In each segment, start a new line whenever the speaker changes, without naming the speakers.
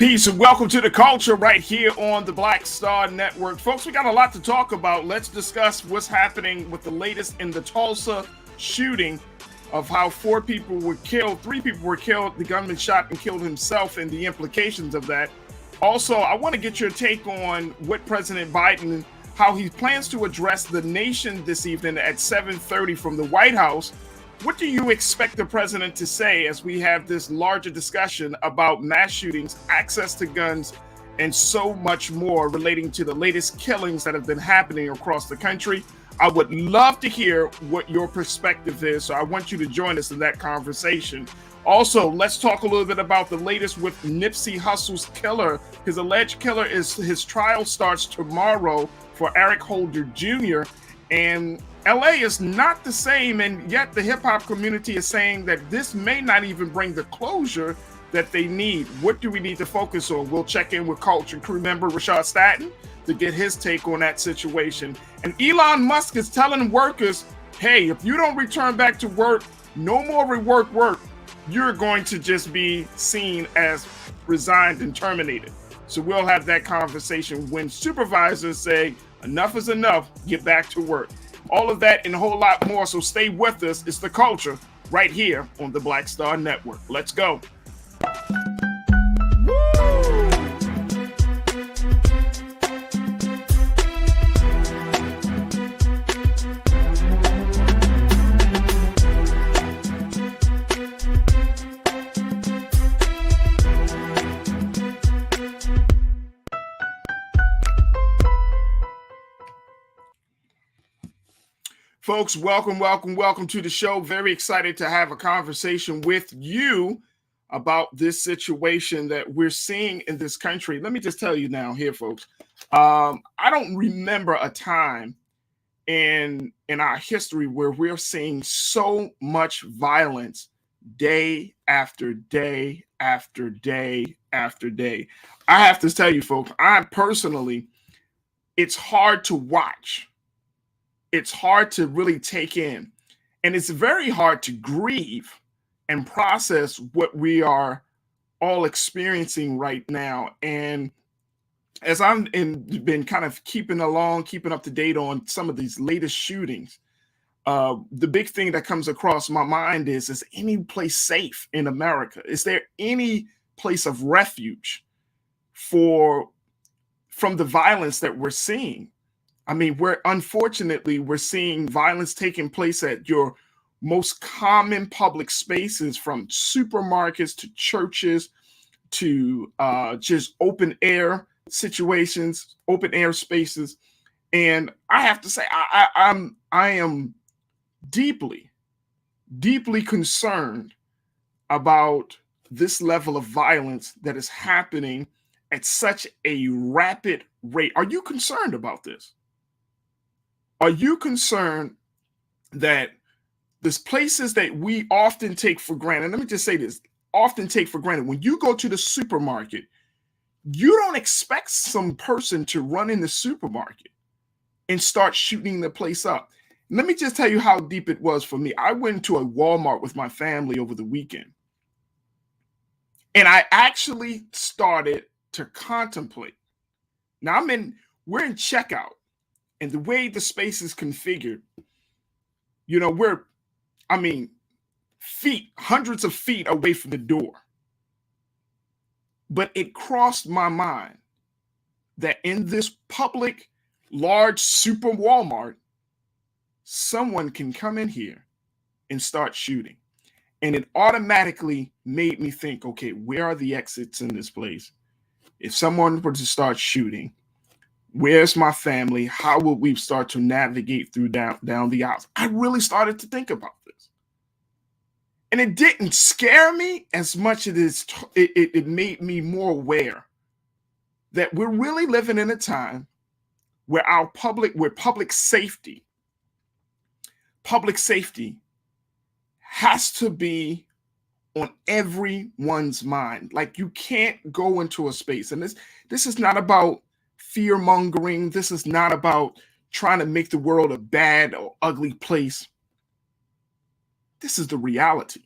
Peace and welcome to the culture right here on the Black Star Network. Folks, we got a lot to talk about. Let's discuss what's happening with the latest in the Tulsa shooting of how 4 people were killed, 3 people were killed, the gunman shot and killed himself, and the implications of that. Also, I want to get your take on what President Biden, how he plans to address the nation this evening at 7:30 from the White House. What do you expect the president to say as we have this larger discussion about mass shootings, access to guns, and so much more relating to the latest killings that have been happening across the country? I would love to hear what your perspective is, so I want you to join us in that conversation. Also, let's talk a little bit about the latest with Nipsey Hussle's killer. His alleged killer his trial starts tomorrow for Eric Holder Jr., and LA is not the same, and yet the hip-hop community is saying that this may not even bring the closure that they need. What do we need to focus on? We'll check in with Culture crew member Rashad Staten to get his take on that situation. And Elon Musk is telling workers, hey, if you don't return back to work, no more rework work, you're going to just be seen as resigned and terminated. So we'll have that conversation when supervisors say, enough is enough, get back to work. All of that and a whole lot more, so stay with us. It's the culture right here on the Black Star Network. Let's go. Folks, welcome to the show. Very excited to have a conversation with you about this situation that we're seeing in this country. Let me just tell you now here, folks. I don't remember a time in our history where we're seeing so much violence day after day after day after day. I have to tell you, folks, it's hard to watch. It's hard to really take in, and it's very hard to grieve and process what we are all experiencing right now. And as I've been kind of keeping up to date on some of these latest shootings, the big thing that comes across my mind is any place safe in America? Is there any place of refuge from the violence that we're seeing? I mean, we're seeing violence taking place at your most common public spaces, from supermarkets to churches to just open air situations, open air spaces. And I have to say, I am deeply concerned about this level of violence that is happening at such a rapid rate. Are you concerned about this? Are you concerned that there's places that we often take for granted? Let me just say this, often take for granted. When you go to the supermarket, you don't expect some person to run in the supermarket and start shooting the place up. Let me just tell you how deep it was for me. I went to a Walmart with my family over the weekend, and I actually started to contemplate. Now we're in checkout. And the way the space is configured, we're hundreds of feet away from the door. But it crossed my mind that in this public, large super Walmart, someone can come in here and start shooting. And it automatically made me think, okay, where are the exits in this place? If someone were to start shooting, where's my family? How will we start to navigate through down the aisles? I really started to think about this. And it didn't scare me as much as it made me more aware that we're really living in a time where public safety has to be on everyone's mind. Like, you can't go into a space, and this is not about fear mongering. This is not about trying to make the world a bad or ugly place. This is the reality.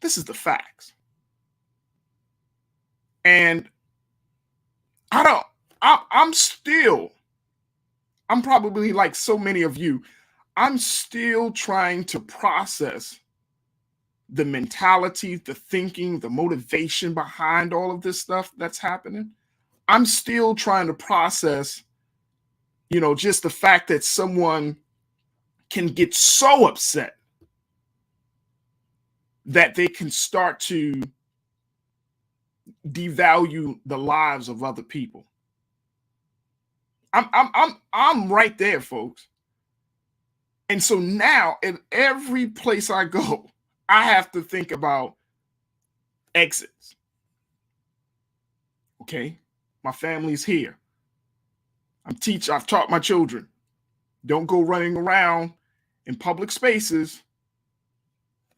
This is the facts. And I'm probably like so many of you, I'm still trying to process the mentality, the thinking, the motivation behind all of this stuff that's happening. I'm still trying to process, just the fact that someone can get so upset that they can start to devalue the lives of other people. I'm right there, folks. And so now, in every place I go, I have to think about exits. Okay, my family's here. I've taught my children, don't go running around in public spaces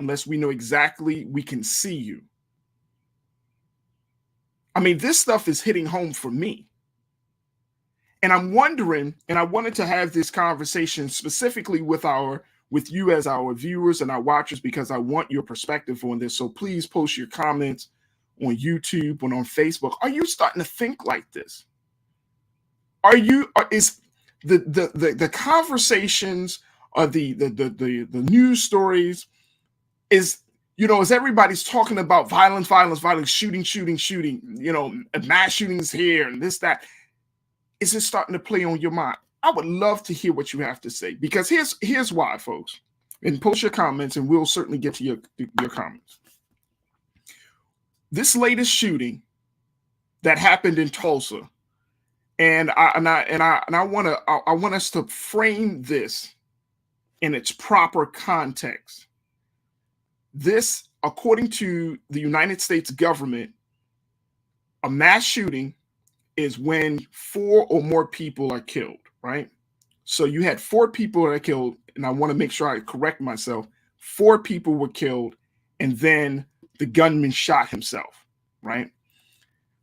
unless we know exactly we can see you. I mean, this stuff is hitting home for me. And I'm wondering, and I wanted to have this conversation specifically with you as our viewers and our watchers, because I want your perspective on this. So please post your comments on YouTube and on Facebook. Are you starting to think like this? Is the conversations or the news stories is, as everybody's talking about violence, shooting, mass shootings here and this, that, is it starting to play on your mind? I would love to hear what you have to say, because here's why, folks. And post your comments, and we'll certainly get to your comments. This latest shooting that happened in Tulsa, and I want us to frame this in its proper context. This, according to the United States government, a mass shooting is when 4 or more people are killed, right? So you had 4 people that are killed, and I want to make sure I correct myself. 4 people were killed, and then the gunman shot himself, right?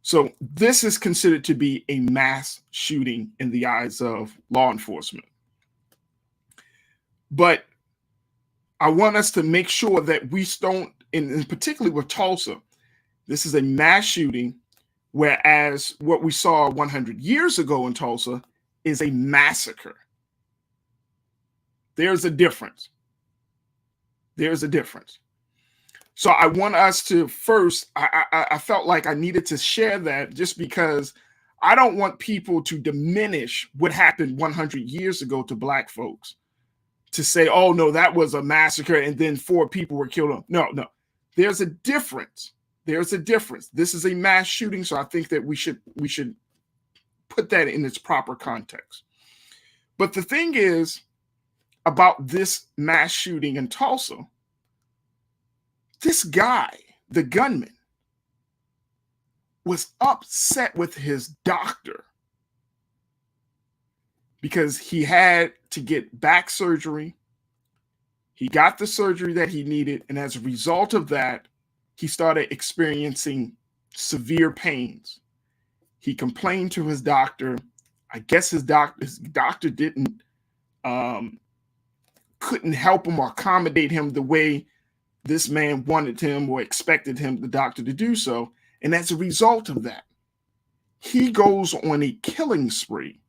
So this is considered to be a mass shooting in the eyes of law enforcement. But I want us to make sure that we don't, and particularly with Tulsa, this is a mass shooting. Whereas what we saw 100 years ago in Tulsa is a massacre. There's a difference. There's a difference. So I want us to first, I felt like I needed to share that, just because I don't want people to diminish what happened 100 years ago to Black folks, to say, oh, no, that was a massacre and then 4 people were killed. No. There's a difference. There's a difference. This is a mass shooting, so I think that we should put that in its proper context. But the thing is about this mass shooting in Tulsa, this guy, the gunman, was upset with his doctor because he had to get back surgery. He got the surgery that he needed, and as a result of that, he started experiencing severe pains. He complained to his doctor. I guess his doctor couldn't help him or accommodate him the way this man wanted him or expected the doctor to do so. And as a result of that, he goes on a killing spree,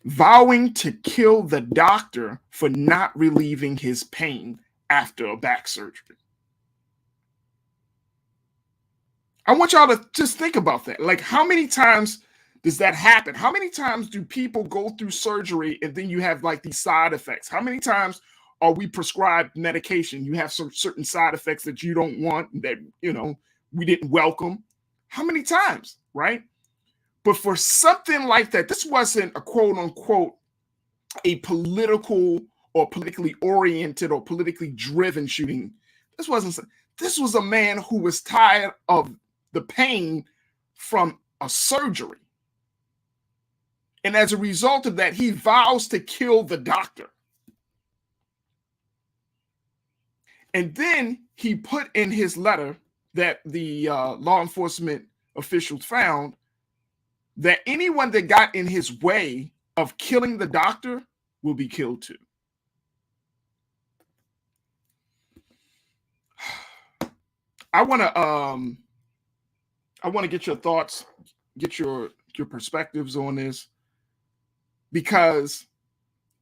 vowing to kill the doctor for not relieving his pain after a back surgery. I want y'all to just think about that. Like, how many times does that happen? How many times do people go through surgery and then you have like these side effects? How many times are we prescribed medication? You have some certain side effects that you don't want, that, we didn't welcome. How many times, right? But for something like that, this wasn't a quote unquote a political or politically oriented or politically driven shooting. This was a man who was tired of the pain from a surgery. And as a result of that, he vows to kill the doctor. And then he put in his letter that the law enforcement officials found that anyone that got in his way of killing the doctor will be killed too. I want I want to get your thoughts, get your perspectives on this, because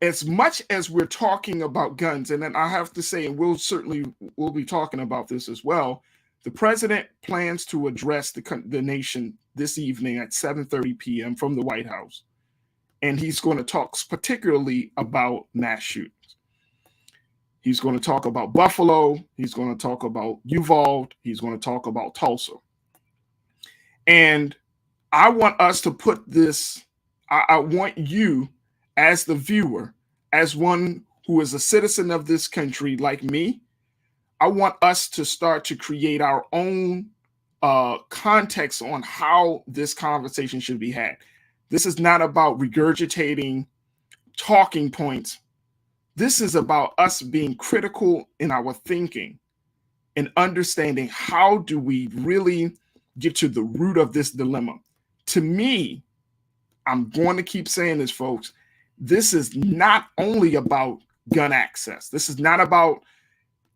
as much as we're talking about guns, and then I have to say, and we'll be talking about this as well. The president plans to address the nation this evening at 7:30 p.m. from the White House, and he's going to talk particularly about mass shootings. He's going to talk about Buffalo. He's going to talk about Uvalde. He's going to talk about Tulsa. And I want us to put this, I want you as the viewer, as one who is a citizen of this country like me, I want us to start to create our own context on how this conversation should be had. This is not about regurgitating talking points. This is about us being critical in our thinking and understanding how do we really get to the root of this dilemma. To me, I'm going to keep saying this, folks. This is not only about gun access. This is not about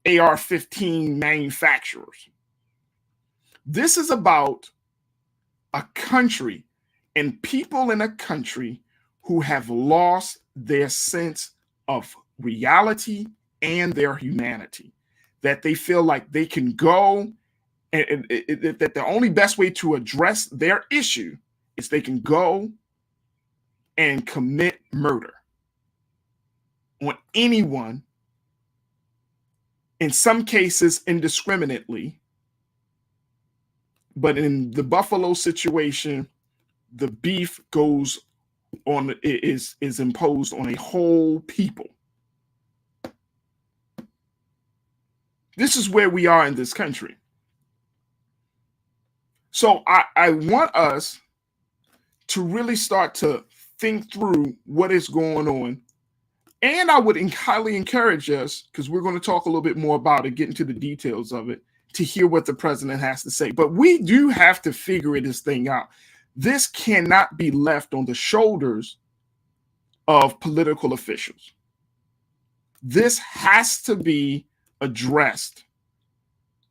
AR-15 manufacturers. This is about a country and people in a country who have lost their sense of reality and their humanity, that they feel like they can go and that the only best way to address their issue is they can go and commit murder on anyone, in some cases indiscriminately. But in the Buffalo situation, the beef goes on, is imposed on a whole people. This is where we are in this country. So I want us to really start to think through what is going on. And I would highly encourage us, because we're going to talk a little bit more about it, get into the details of it, to hear what the president has to say. But we do have to figure this thing out. This cannot be left on the shoulders of political officials. This has to be addressed,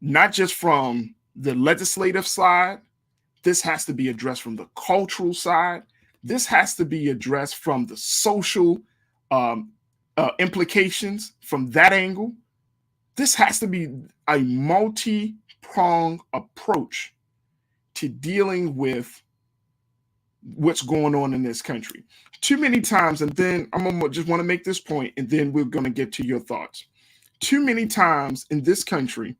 not just from the legislative side. This has to be addressed from the cultural side. This has to be addressed from the social implications from that angle. This has to be a multi-pronged approach to dealing with what's going on in this country. Too many times, and then I'm gonna just want to make this point, and then we're going to get to your thoughts. Too many times in this country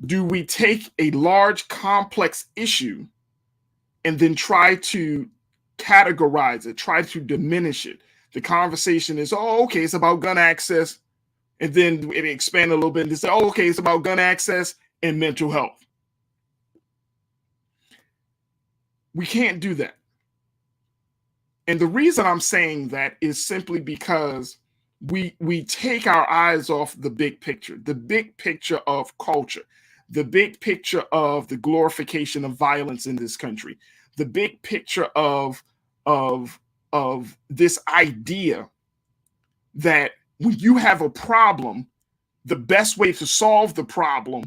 do we take a large, complex issue and then try to categorize it, try to diminish it. The conversation is, oh, okay, it's about gun access. And then it expand a little bit and they say, oh, okay, it's about gun access and mental health. We can't do that. And the reason I'm saying that is simply because we take our eyes off the big picture of culture, the big picture of the glorification of violence in this country, the big picture of this idea that when you have a problem, the best way to solve the problem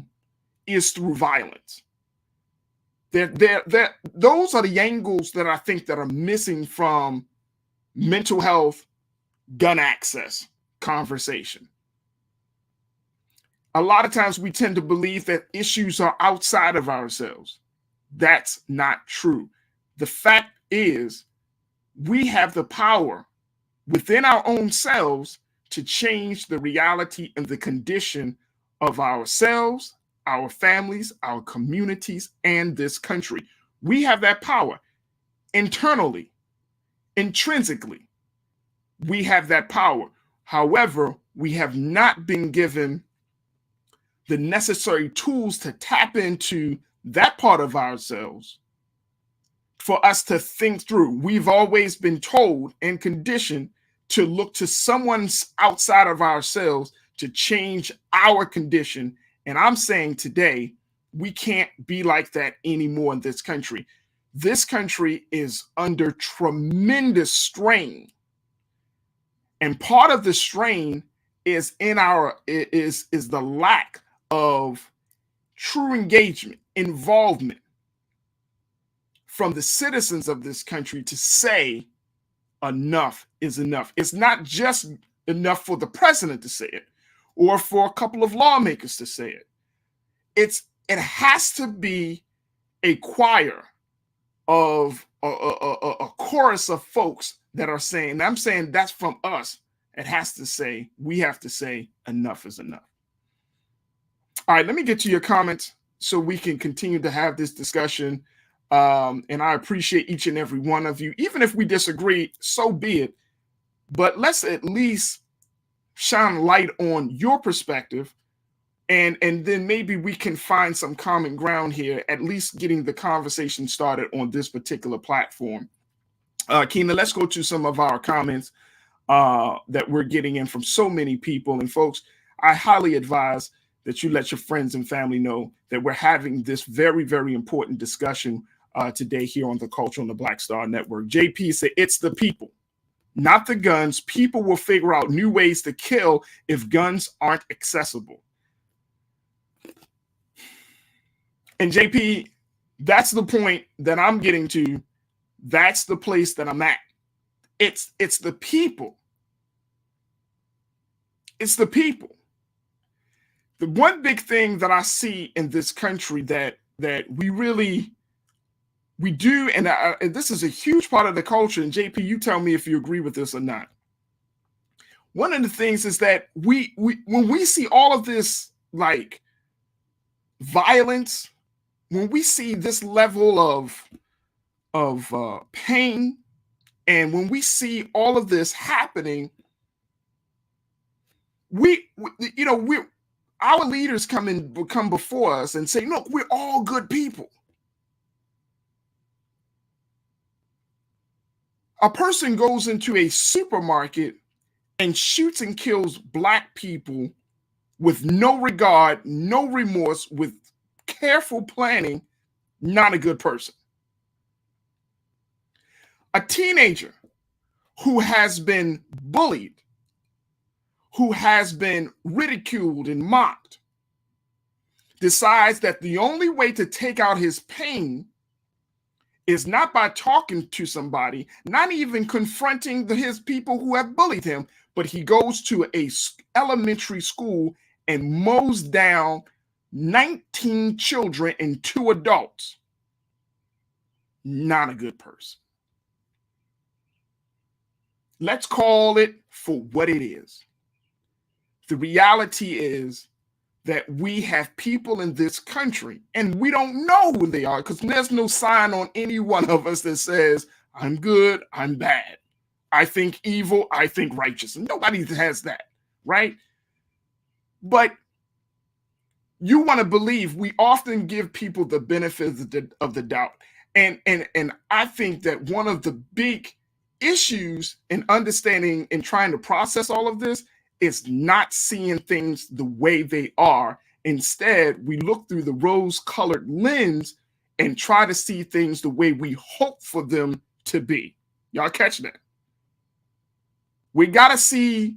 is through violence. Those are the angles that I think that are missing from mental health, gun access conversation. A lot of times we tend to believe that issues are outside of ourselves. That's not true. The fact is, we have the power within our own selves to change the reality and the condition of ourselves, our families, our communities, and this country. We have that power internally, intrinsically. We have that power. However, we have not been given the necessary tools to tap into that part of ourselves for us to think through. We've always been told and conditioned to look to someone outside of ourselves to change our condition. And I'm saying today, we can't be like that anymore in this country. This country is under tremendous strain. And part of the strain is is the lack of true engagement, involvement from the citizens of this country to say enough is enough. It's not just enough for the president to say it or for a couple of lawmakers to say it. It has to be a choir of a chorus of folks that are saying, I'm saying that's from us. It has to say, we have to say enough is enough. All right, let me get to your comments so we can continue to have this discussion. And I appreciate each and every one of you. Even if we disagree, so be it. But let's at least shine light on your perspective. And then maybe we can find some common ground here, at least getting the conversation started on this particular platform. Keena, let's go to some of our comments that we're getting in from so many people. And folks, I highly advise that you let your friends and family know that we're having this very, very important discussion today here on the Culture on the Black Star Network. JP said, it's the people, not the guns. People will figure out new ways to kill if guns aren't accessible. And JP, that's the point that I'm getting to. That's the place that I'm at. It's the people. It's the people. The one big thing that I see in this country that we do, and this is a huge part of the culture, and JP, you tell me if you agree with this or not. One of the things is that when we see all of this like violence, when we see this level of pain, and when we see all of this happening, our leaders come before us and say, look, we're all good people. A person goes into a supermarket and shoots and kills Black people with no regard, no remorse, with careful planning, not a good person. A teenager who has been bullied, who has been ridiculed and mocked, decides that the only way to take out his pain is not by talking to somebody, not even confronting his people who have bullied him, but he goes to a elementary school and mows down 19 children and 2 adults. Not a good person. Let's call it for what it is. The reality is that we have people in this country, and we don't know who they are because there's no sign on any one of us that says, I'm good, I'm bad. I think evil, I think righteous. And nobody has that, right? But you want to believe, we often give people the benefit of the doubt. And I think that one of the big issues in understanding and trying to process all of this is not seeing things the way they are. Instead, we look through the rose-colored lens and try to see things the way we hope for them to be. Y'all catch that? We got to see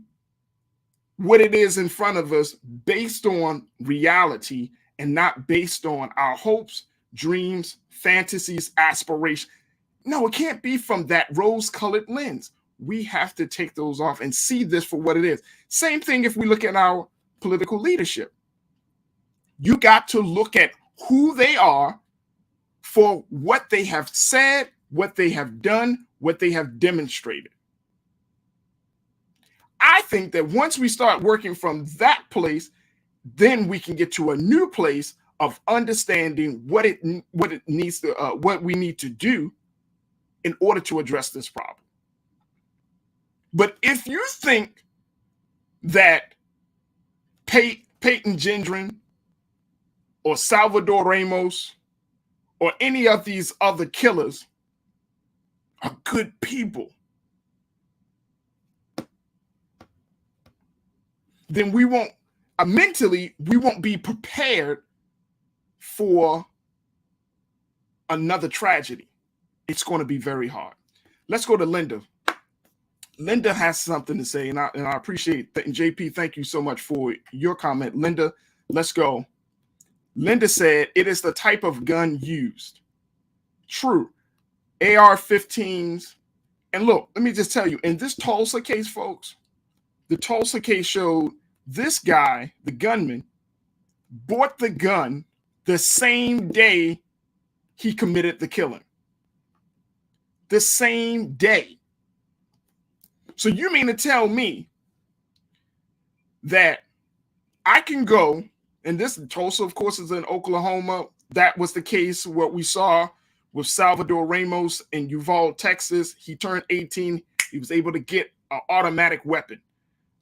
what it is in front of us based on reality and not based on our hopes, dreams, fantasies, aspirations. No, it can't be from that rose-colored lens. We have to take those off and see this for what it is. Same thing if we look at our political leadership. You got to look at who they are for what they have said, what they have done, what they have demonstrated. I think that once we start working from that place, then we can get to a new place of understanding what we need to do in order to address this problem. But if you think that Peyton Gendron or Salvador Ramos or any of these other killers are good people, then we won't be prepared for another tragedy. It's going to be very hard. Let's go to Linda. Linda has something to say, and I appreciate that. And JP, thank you so much for your comment. Linda, let's go. Linda said, it is the type of gun used. True. AR-15s. And look, let me just tell you, in this Tulsa case, folks, the Tulsa case showed this guy, the gunman, bought the gun the same day he committed the killing. The same day. So you mean to tell me that I can go, and this Tulsa, of course, is in Oklahoma. That was the case what we saw with Salvador Ramos in Uvalde, Texas. He turned 18. He was able to get an automatic weapon.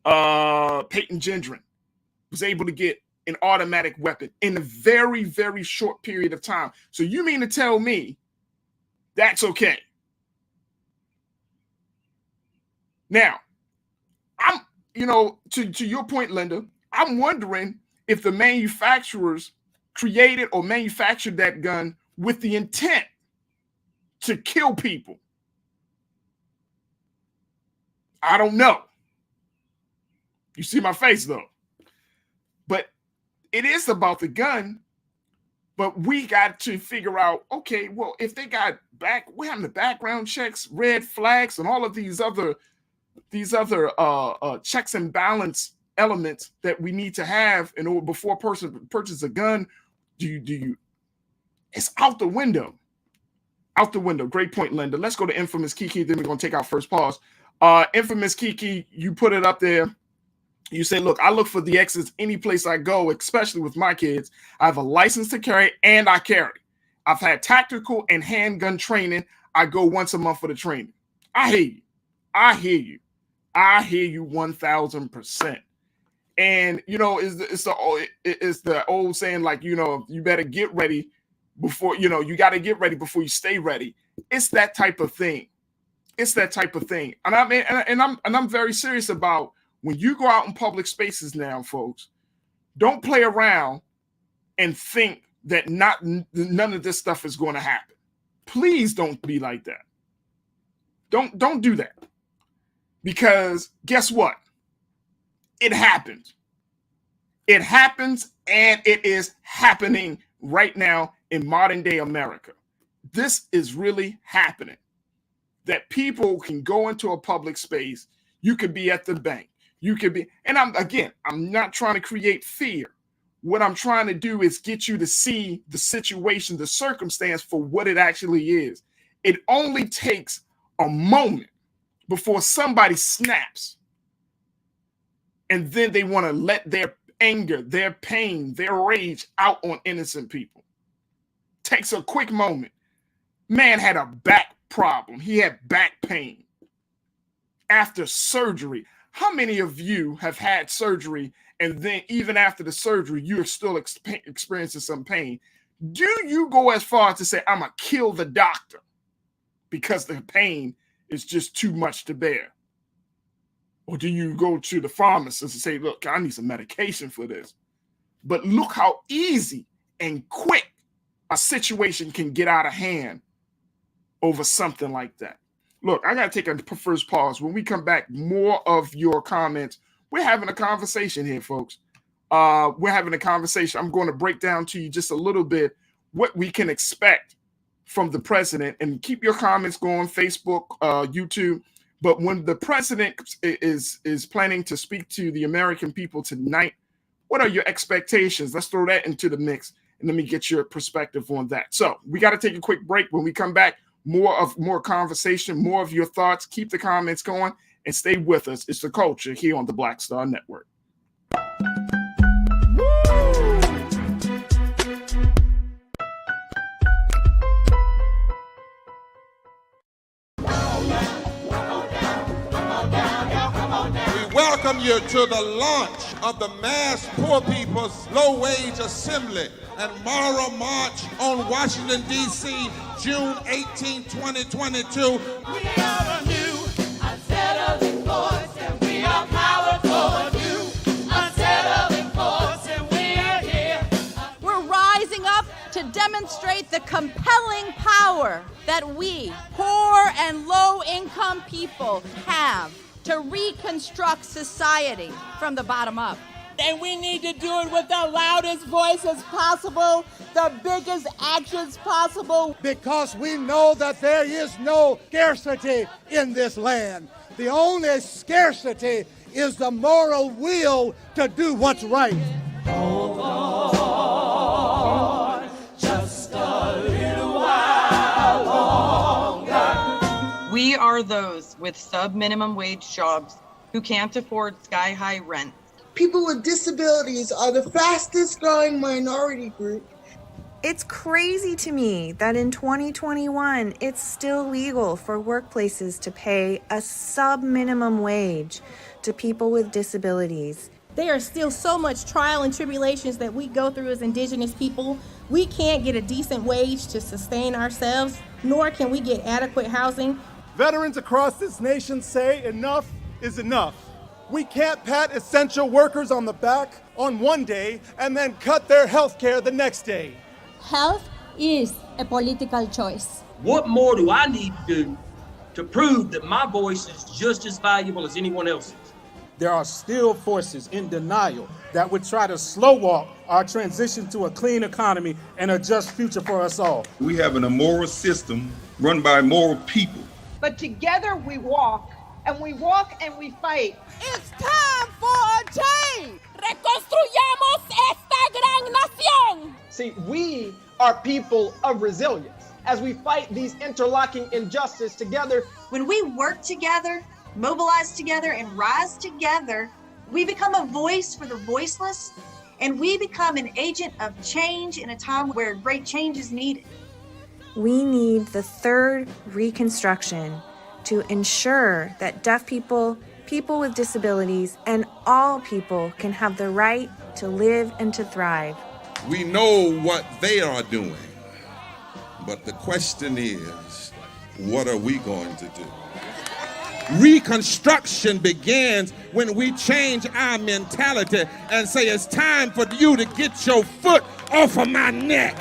Peyton Gendron was able to get an automatic weapon in a very, very short period of time. So you mean to tell me that's okay? Now, I'm, to your point, Linda, I'm wondering if the manufacturers created or manufactured that gun with the intent to kill people. I don't know. You see my face, though. But it is about the gun. But we got to figure out, okay, well, if they got we're having the background checks, red flags, and all of these other checks and balance elements that we need to have in order before a person purchases a gun. Do you? It's out the window. Out the window. Great point, Linda. Let's go to Infamous Kiki. Then we're gonna take our first pause. Infamous Kiki, you put it up there. You say, look, I look for the exits any place I go, especially with my kids. I have a license to carry and I carry. I've had tactical and handgun training. I go once a month for the training. I hear you. I hear you. I hear you 1,000%. And, it's the old saying, like, you better get ready before, you got to get ready before you stay ready. It's that type of thing. It's that type of thing. And I mean, and I'm very serious about when you go out in public spaces now, folks, don't play around and think that none of this stuff is going to happen. Please don't be like that. Don't do that. Because guess what? It happens. It happens, and it is happening right now in modern day America. This is really happening. That people can go into a public space. You could be at the bank. You could be, and I'm not trying to create fear. What I'm trying to do is get you to see the situation, the circumstance for what it actually is. It only takes a moment before somebody snaps, and then they want to let their anger, their pain, their rage out on innocent people. Takes a quick moment. Man had a back problem. He had back pain after surgery. How many of you have had surgery, and then even after the surgery, you're still experiencing some pain? Do you go as far as to say, I'm going to kill the doctor because the pain is just too much to bear? Or do you go to the pharmacist and say, look, I need some medication for this? But look how easy and quick a situation can get out of hand over something like that. Look, I got to take a first pause. When we come back, more of your comments. We're having a conversation here, folks. We're having a conversation. I'm going to break down to you just a little bit what we can expect from the president, and keep your comments going, Facebook, YouTube. But when the president is planning to speak to the American people tonight, what are your expectations? Let's throw that into the mix, and let me get your perspective on that. So we got to take a quick break. When we come back, more conversation, more of your thoughts. Keep the comments going and stay with us. It's The Culture here on the Black Star Network.
Welcome you to the launch of the Mass Poor People's Low Wage Assembly and Moral March on Washington, D.C., June 18, 2022.
We are a new, unsettling force, and we are powerful. New, unsettling force, and we are here.
We're rising up to demonstrate the compelling power that we, poor and low-income people, have to reconstruct society from the bottom up.
and we need to do it with the loudest voices possible, the biggest actions possible.
Because we know that there is no scarcity in this land. The only scarcity is the moral will to do what's right.
Hold on, just a little while longer.
We are those with sub-minimum wage jobs who can't afford sky-high rent.
People with disabilities are the fastest growing minority group.
It's crazy to me that in 2021, it's still legal for workplaces to pay a sub-minimum wage to people with disabilities.
There are still so much trial and tribulations that we go through as Indigenous people. We can't get a decent wage to sustain ourselves, nor can we get adequate housing.
Veterans across this nation say enough is enough. We can't pat essential workers on the back on one day and then cut their health care the next day.
Health is a political choice.
What more do I need to do to prove that my voice is just as valuable as anyone else's?
There are still forces in denial that would try to slow walk our transition to a clean economy and a just future for us all.
We have an immoral system run by immoral people.
But together we walk and we fight.
It's time for a change!
Reconstruyamos esta gran nación!
See, we are people of resilience as we fight these interlocking injustices together.
When we work together, mobilize together, and rise together, we become a voice for the voiceless, and we become an agent of change in a time where great change is needed. We need the third reconstruction to ensure that deaf people, people with disabilities, and all people can have the right to live and to thrive.
We know what they are doing, but the question is, what are we going to do? Reconstruction begins when we change our mentality and say it's time for you to get your foot off of my neck.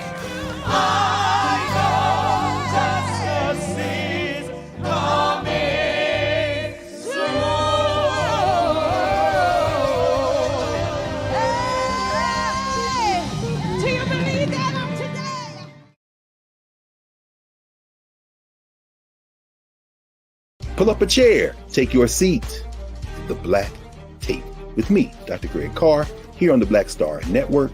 I know justice is coming soon.
Hey! Do you believe that of today?
Pull up a chair, take your seat. The Black Tape with me, Dr. Greg Carr, here on the Black Star Network.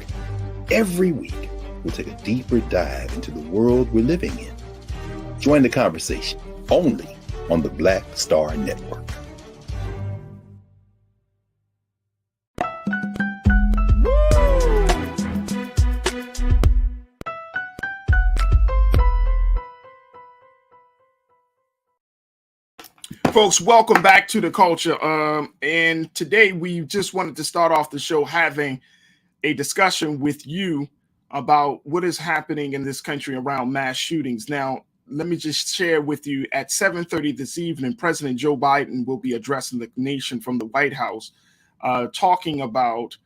Every week, we'll take a deeper dive into the world we're living in. Join the conversation only on the Black Star Network.
Folks, welcome back to The Culture. And today we just wanted to start off the show having a discussion with you about what is happening in this country around mass shootings. Now, let me just share with you at 7:30 this evening, President Joe Biden will be addressing the nation from the White House, talking about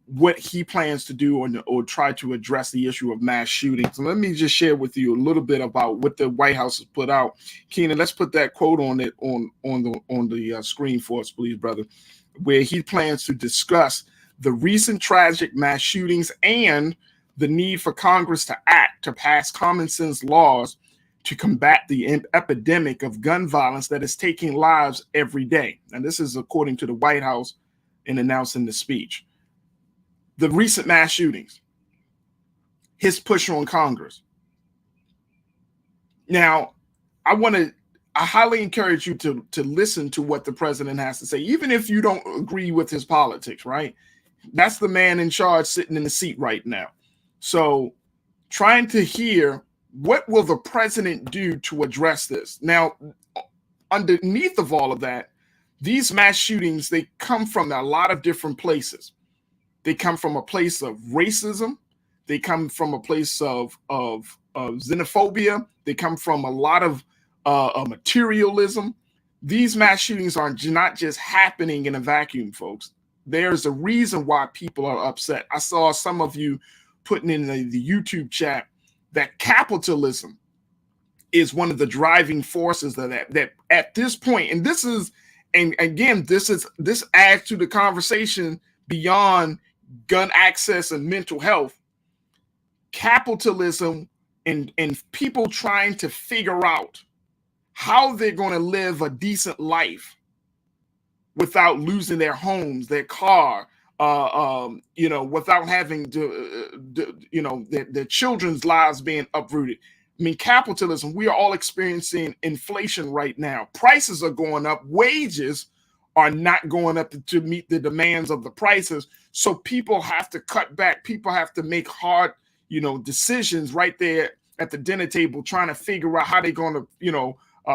what he plans to do or try to address the issue of mass shootings. And let me just share with you a little bit about what the White House has put out. Keenan, let's put that quote on the screen for us, please, brother, where he plans to discuss the recent tragic mass shootings and the need for Congress to act to pass common sense laws to combat the epidemic of gun violence that is taking lives every day. And this is according to the White House in announcing the speech. The recent mass shootings, his push on Congress. Now, I highly encourage you to listen to what the president has to say, even if you don't agree with his politics, right? That's the man in charge sitting in the seat right now. So trying to hear what will the president do to address this. Now, underneath of all of that, these mass shootings, they come from a lot of different places. They come from a place of racism. They come from a place of xenophobia. They come from a lot of materialism. These mass shootings are not just happening in a vacuum, folks. There's a reason why people are upset. I saw some of you putting in the YouTube chat that capitalism is one of the driving forces that at this point, and this adds to the conversation beyond gun access and mental health, capitalism and people trying to figure out how they're going to live a decent life without losing their homes, their car, without having to, their children's lives being uprooted. I mean, capitalism, we are all experiencing inflation right now. Prices are going up. Wages are not going up to meet the demands of the prices. So people have to cut back. People have to make hard, decisions right there at the dinner table, trying to figure out how they're going to,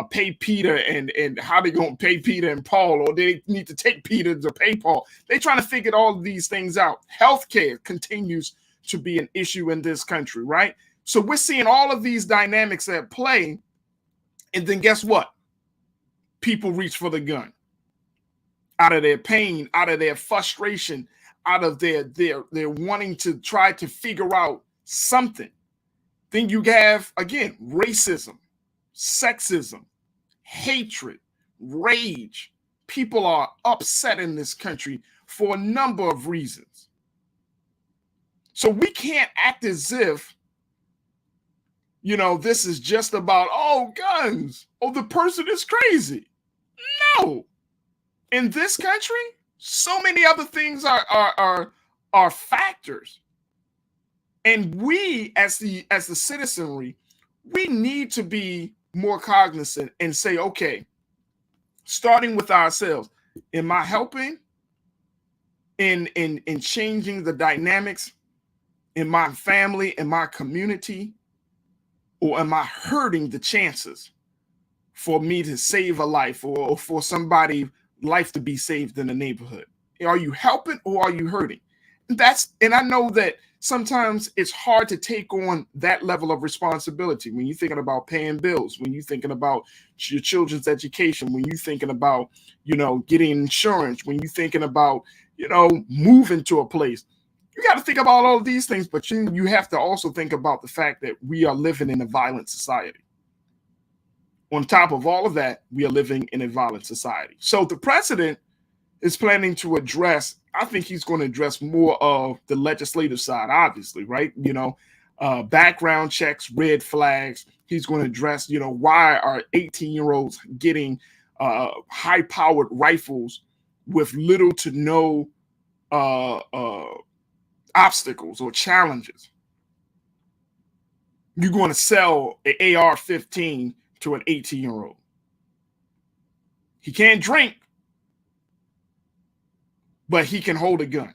pay Peter and how they're going to pay Peter and Paul, or they need to take Peter to pay Paul. They're trying to figure all of these things out. Healthcare continues to be an issue in this country, right? So we're seeing all of these dynamics at play. And then guess what? People reach for the gun out of their pain, out of their frustration, out of their wanting to try to figure out something. Then you have, again, racism, sexism, hatred, rage. People are upset in this country for a number of reasons. So we can't act as if, this is just about, guns. The person is crazy. No. In this country, so many other things are factors. And we, as the citizenry, we need to be more cognizant and say, okay, starting with ourselves, am I helping in changing the dynamics in my family, in my community, or am I hurting the chances for me to save a life or for somebody's life to be saved in the neighborhood? Are you helping or are you hurting? And I know that sometimes it's hard to take on that level of responsibility when you're thinking about paying bills, when you're thinking about your children's education, when you're thinking about, getting insurance, when you're thinking about, moving to a place. You got to think about all of these things, but you have to also think about the fact that we are living in a violent society. On top of all of that, we are living in a violent society. So the president is planning to address, I think he's going to address more of the legislative side, obviously, right? Background checks, red flags. He's going to address, why are 18-year-olds getting high-powered rifles with little to no obstacles or challenges. You're going to sell an AR-15 to an 18-year-old. He can't drink, but he can hold a gun.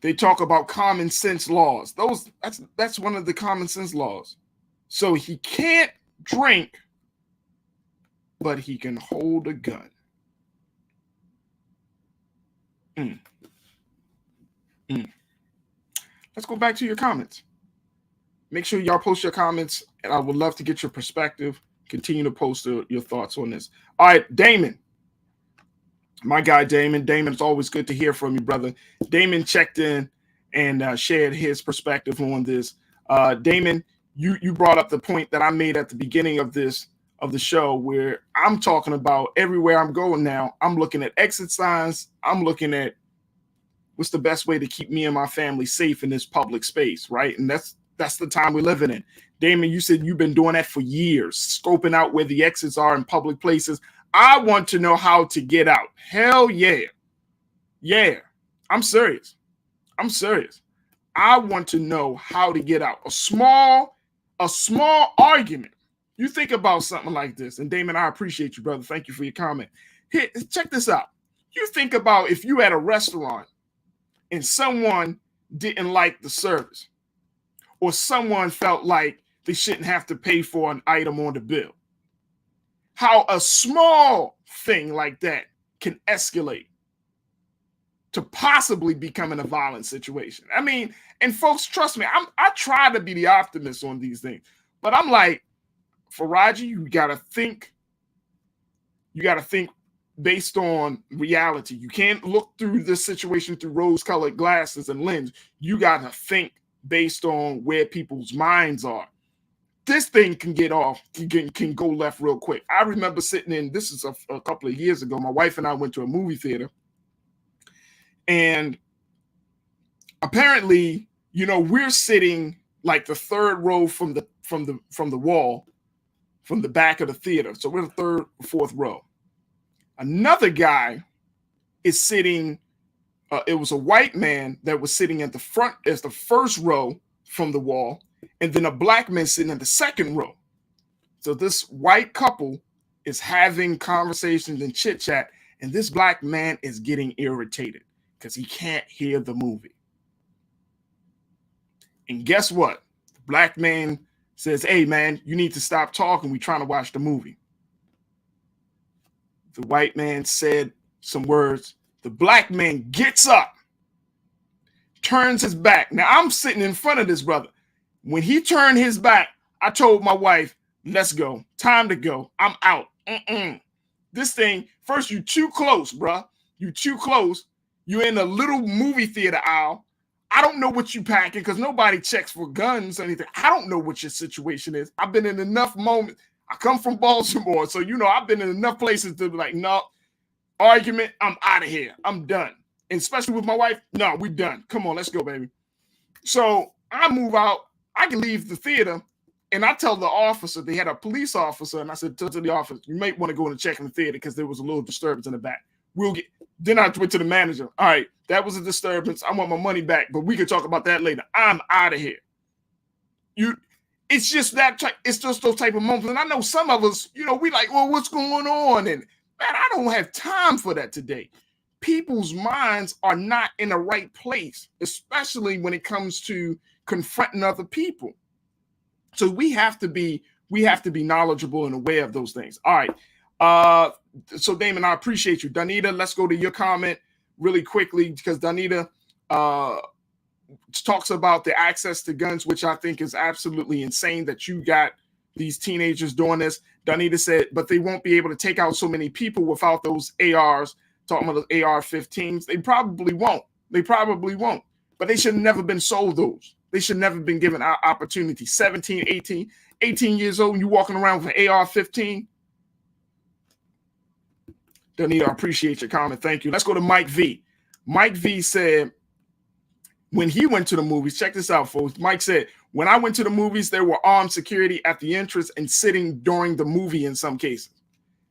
They talk about common sense laws. That's one of the common sense laws. So he can't drink, but he can hold a gun. Let's go back to your comments. Make sure y'all post your comments, and I would love to get your perspective. Continue to post your thoughts on this. All right, Damon. My guy, Damon. Damon, it's always good to hear from you, brother. Damon checked in and shared his perspective on this. Damon, you brought up the point that I made at the beginning of the show, where I'm talking about everywhere I'm going now, I'm looking at exit signs. I'm looking at what's the best way to keep me and my family safe in this public space, right? And that's the time we're living in. Damon, you said you've been doing that for years, scoping out where the exits are in public places. I want to know how to get out. Hell yeah. Yeah, I'm serious. I want to know how to get out. A small argument. You think about something like this, and Damon, I appreciate you, brother. Thank you for your comment. Here, check this out. You think about if you at a restaurant and someone didn't like the service, or someone felt like they shouldn't have to pay for an item on the bill. How a small thing like that can escalate to possibly becoming a violent situation. I mean, and folks, trust me, I try to be the optimist on these things, but I'm like, Farajii, you gotta think based on reality. You can't look through this situation through rose-colored glasses and lens. You gotta think based on where people's minds are. this thing can get off, can go left real quick. I remember sitting in, this is a couple of years ago, my wife and I went to a movie theater, and apparently, you know, we're sitting like the third row from the wall, from the back of the theater. So we're the third or fourth row. Another guy is sitting, it was a white man that was sitting at the front as the first row from the wall, and then a black man sitting in the second row. So this white couple is having conversations and chit chat, and this black man is getting irritated because he can't hear the movie. And guess what? The black man says, "Hey man, you need to stop talking. We're trying to watch the movie." The white man said some words. The black man gets up, turns his back. Now I'm sitting in front of this brother. When he turned his back, I told my wife, "Let's go. Time to go. I'm out." This thing, first, you too close, bruh. You too close. You're in a little movie theater aisle. I don't know what you packing because nobody checks for guns or anything. I don't know what your situation is. I've been in enough moments. I come from Baltimore, so you know I've been in enough places to be like, no, argument, I'm out of here. I'm done. And especially with my wife, no, we done. Come on, let's go, baby. So I move out. I can leave the theater, and I tell the officer, they had a police officer, and I said to the officer, you might want to go and check in the theater because there was a little disturbance in the back. Then I went to the manager. All right, that was a disturbance. I want my money back, but we can talk about that later. I'm out of here. It's just it's just those type of moments. And I know some of us, you know, we like, well, what's going on? And man, I don't have time for that today. People's minds are not in the right place, especially when it comes to confronting other people. So we have to be knowledgeable and aware of those things. All right. So Damon, I appreciate you. Danita, let's go to your comment really quickly because Danita talks about the access to guns, which I think is absolutely insane that you got these teenagers doing this. Danita said, but they won't be able to take out so many people without those ARs, talking about the AR-15s. They probably won't. But they should have never been sold those. They should never been given an opportunity. 17, 18 years old, and you walking around with an AR-15. Danita, I appreciate your comment. Thank you. Let's go to Mike V. Mike V said, when he went to the movies, check this out, folks. Mike said, when I went to the movies, there were armed security at the entrance and sitting during the movie in some cases.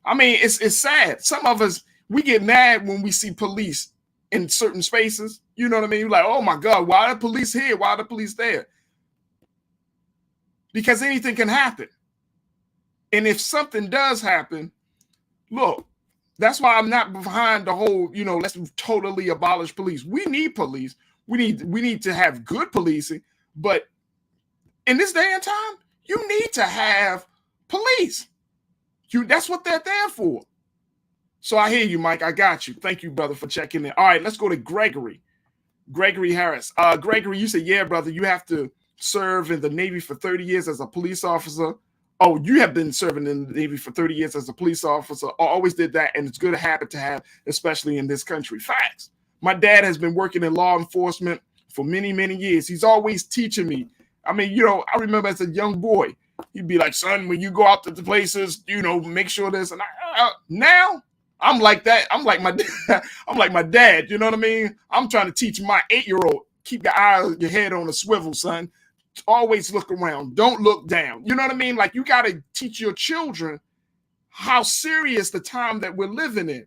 I mean, it's sad. Some of us, we get mad when we see police in certain spaces. You know what I mean? You're like, oh my God, why are the police here? Why are the police there? Because anything can happen. And if something does happen, look, that's why I'm not behind the whole, you know, let's totally abolish police. We need police. We need to have good policing, but in this day and time, you need to have police. That's what they're there for. So I hear you, Mike. I got you. Thank you, brother, for checking in. All right, let's go to Gregory. Gregory Harris. Gregory, you said, yeah, brother, you have to serve in the Navy for 30 years as a police officer. Oh, you have been serving in the Navy for 30 years as a police officer. I always did that, and it's a good habit to have, especially in this country. Facts. My dad has been working in law enforcement for many, many years. He's always teaching me. I mean, you know, I remember as a young boy, he'd be like, son, when you go out to the places, you know, make sure this. And now I'm like that. I'm like my dad. I'm like my dad. You know what I mean? I'm trying to teach my 8-year-old, keep your head on a swivel, son. Always look around. Don't look down. You know what I mean? Like you got to teach your children how serious the time that we're living in.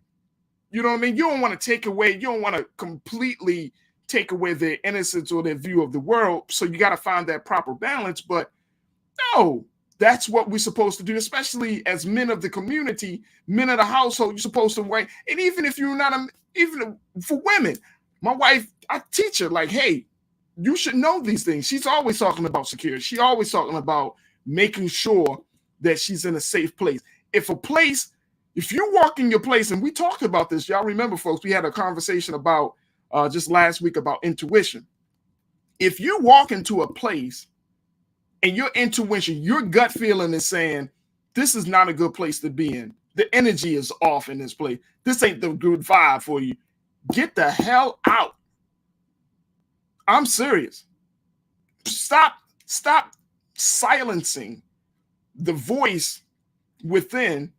You know what I mean? You don't want to take away, you don't want to completely take away their innocence or their view of the world. So you got to find that proper balance. But no, that's what we're supposed to do, especially as men of the community, men of the household. You're supposed to wait. And even if you're not, even for women, my wife, I teach her like, hey, you should know these things. She's always talking about security. She's always talking about making sure that she's in a safe place. If you walk in your place, and we talked about this, y'all remember, folks, we had a conversation about just last week about intuition. If you walk into a place and your intuition, your gut feeling is saying, this is not a good place to be in. The energy is off in this place. This ain't the good vibe for you. Get the hell out. I'm serious. Stop silencing the voice within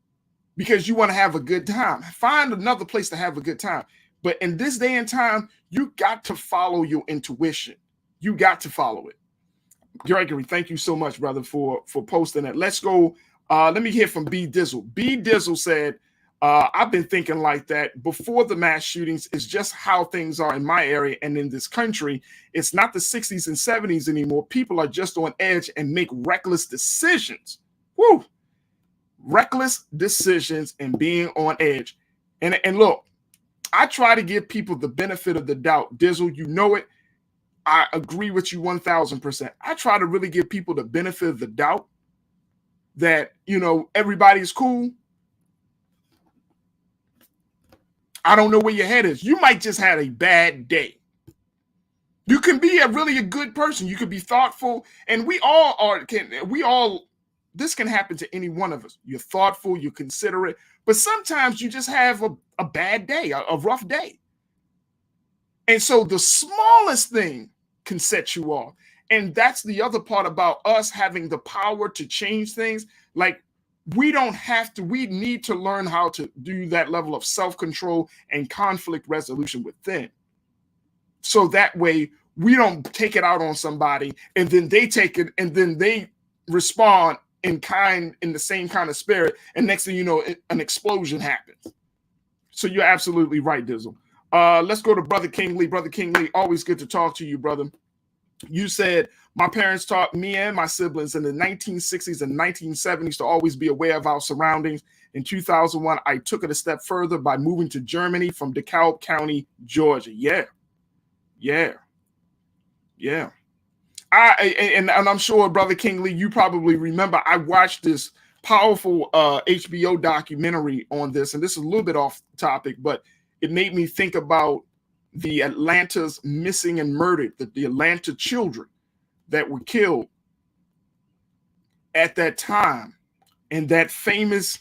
because you want to have a good time. Find another place to have a good time. But in this day and time, you got to follow your intuition. You got to follow it. Gregory, thank you so much, brother, for posting that. Let's go. Let me hear from B Dizzle. B Dizzle said, I've been thinking like that before the mass shootings. Is just how things are in my area and in this country. It's not the 60s and 70s anymore. People are just on edge and make reckless decisions. Woo! Reckless decisions and being on edge. And look, I try to give people the benefit of the doubt. Dizzle, you know it. I agree with you 1000%. I try to really give people the benefit of the doubt that, you know, everybody's cool. I don't know where your head is. You might just had a bad day. You can be really a good person. You could be thoughtful. And we all are, this can happen to any one of us. You're thoughtful, you're considerate, but sometimes you just have a bad day, a rough day. And so the smallest thing can set you off. And that's the other part about us having the power to change things. Like, we need to learn how to do that level of self-control and conflict resolution within. So that way we don't take it out on somebody and then they take it and then they respond in the same kind of spirit. And next thing you know, an explosion happens. So you're absolutely right, Dizzle. Let's go to Brother King Lee. Brother King Lee, always good to talk to you, brother. You said, my parents taught me and my siblings in the 1960s and 1970s to always be aware of our surroundings. In 2001, I took it a step further by moving to Germany from DeKalb County, Georgia. Yeah. And I'm sure, Brother King Lee, you probably remember I watched this powerful HBO documentary on this, and this is a little bit off topic, but it made me think about the Atlanta's missing and murdered, the Atlanta children that were killed at that time. And that famous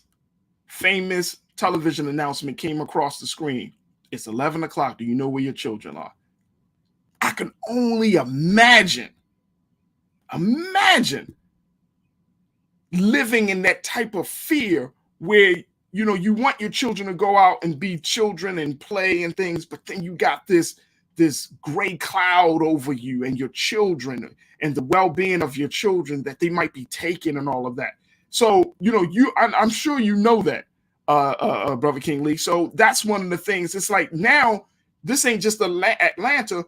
television announcement came across the screen. It's 11 o'clock. Do you know where your children are? I can only imagine living in that type of fear where, you know, you want your children to go out and be children and play and things, but then you got this gray cloud over you and your children and the well-being of your children that they might be taken and all of that. So, you know, I'm sure you know that, Brother King Lee. So that's one of the things. It's like, now this ain't just Atlanta.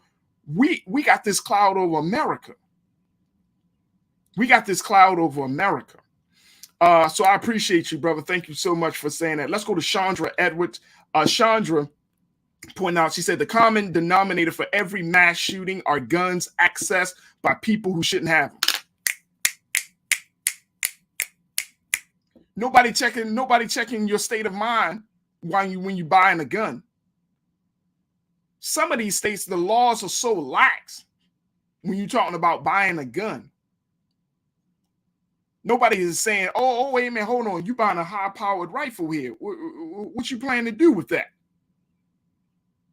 We got this cloud over America. So I appreciate you, brother. Thank you so much for saying that. Let's go to Chandra Edwards. Chandra pointed out, she said, the common denominator for every mass shooting are guns accessed by people who shouldn't have them. Nobody checking your state of mind when you buying a gun. Some of these states, the laws are so lax when you're talking about buying a gun. Nobody is saying, oh, wait a minute, hold on. You buying a high-powered rifle here. What you plan to do with that?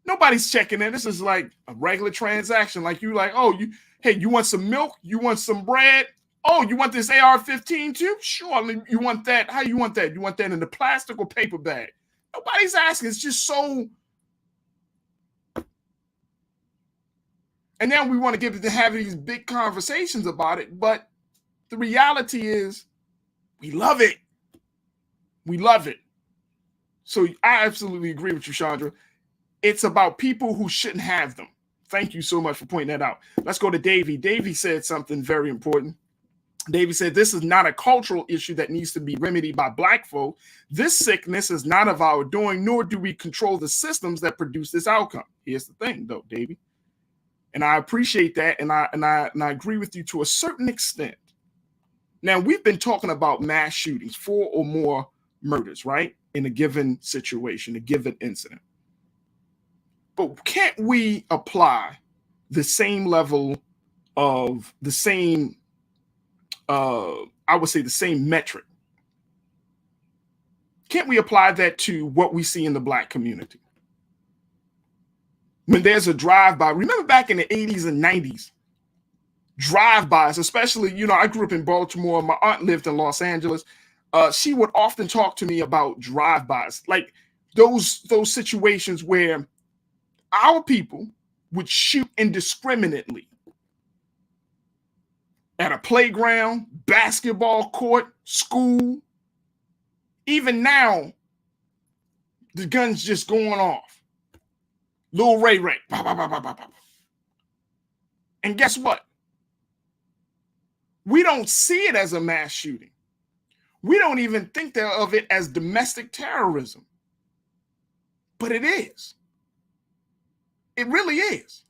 Nobody's checking it. This is like a regular transaction. Like, you like, oh, you want some milk? You want some bread? Oh, you want this AR-15 too? Sure. You want that? How you want that? You want that in the plastic or paper bag? Nobody's asking. It's just so. And now we want to get to have these big conversations about it, but the reality is we love it. We love it. So I absolutely agree with you, Chandra. It's about people who shouldn't have them. Thank you so much for pointing that out. Let's go to Davey. Davey said something very important. Davey said, this is not a cultural issue that needs to be remedied by Black folk. This sickness is not of our doing, nor do we control the systems that produce this outcome. Here's the thing, though, Davey. And I appreciate that, and I agree with you to a certain extent. Now, we've been talking about mass shootings, 4 or more murders, right? In a given situation, a given incident. But can't we apply the same level of the same, I would say the same metric? Can't we apply that to what we see in the Black community? When there's a drive-by, remember back in the 80s and 90s, drive-bys, especially, you know, I grew up in Baltimore. My aunt lived in Los Angeles. She would often talk to me about drive-bys, like those situations where our people would shoot indiscriminately at a playground, basketball court, school. Even now, the gun's just going off. Lil Ray Ray. Bah, bah, bah, bah, bah, bah. And guess what? We don't see it as a mass shooting. We don't even think of it as domestic terrorism. But it is. It really is.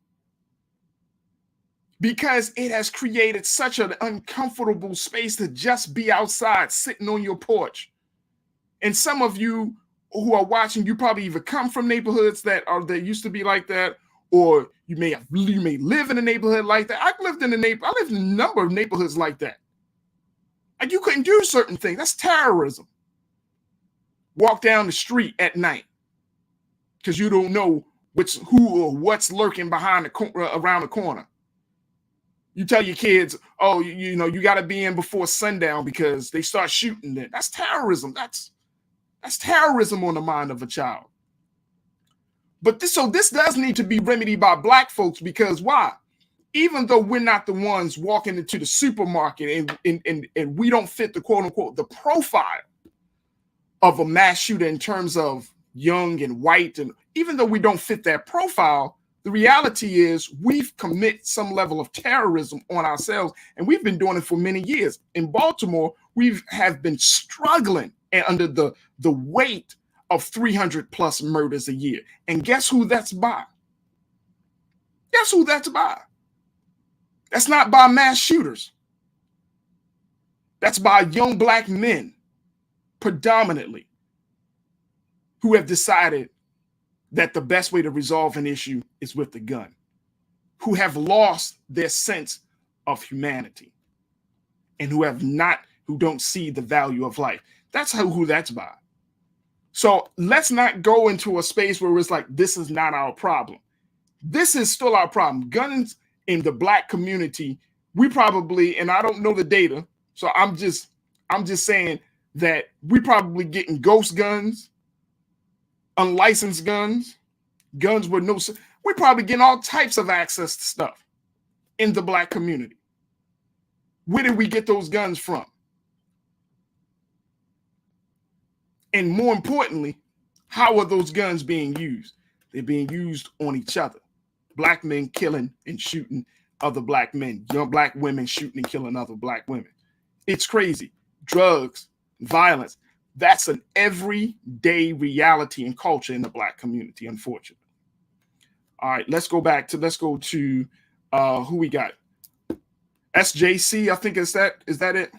Because it has created such an uncomfortable space to just be outside, sitting on your porch. And some of you who are watching, you probably either come from neighborhoods that used to be like that, or you may live in a neighborhood like that. I lived in a number of neighborhoods like that. Like, you couldn't do certain things. That's terrorism. Walk down the street at night because you don't know who or what's lurking behind around the corner. You tell your kids, oh, you know, you got to be in before sundown because they start shooting then. That's terrorism. That's terrorism on the mind of a child. But this does need to be remedied by Black folks, because why? Even though we're not the ones walking into the supermarket and we don't fit the quote unquote the profile of a mass shooter in terms of young and white, and even though we don't fit that profile, the reality is we've committed some level of terrorism on ourselves, and we've been doing it for many years. In Baltimore, we have been struggling under the weight of 300 plus murders a year. And guess who that's by? Guess who that's by? That's not by mass shooters. That's by young Black men, predominantly, who have decided that the best way to resolve an issue is with the gun, who have lost their sense of humanity, and who don't see the value of life. That's who that's by. So let's not go into a space where it's like, this is not our problem. This is still our problem. Guns in the Black community, we probably, and I don't know the data, so I'm just saying that we probably getting ghost guns, unlicensed guns, guns with no, we probably getting all types of access to stuff in the Black community. Where did we get those guns from? And more importantly, how are those guns being used? They're being used on each other. Black men killing and shooting other Black men, young Black women shooting and killing other Black women. It's crazy. Drugs, violence, that's an everyday reality and culture in the Black community, unfortunately. All right, let's go to who we got? SJC, I think is that it?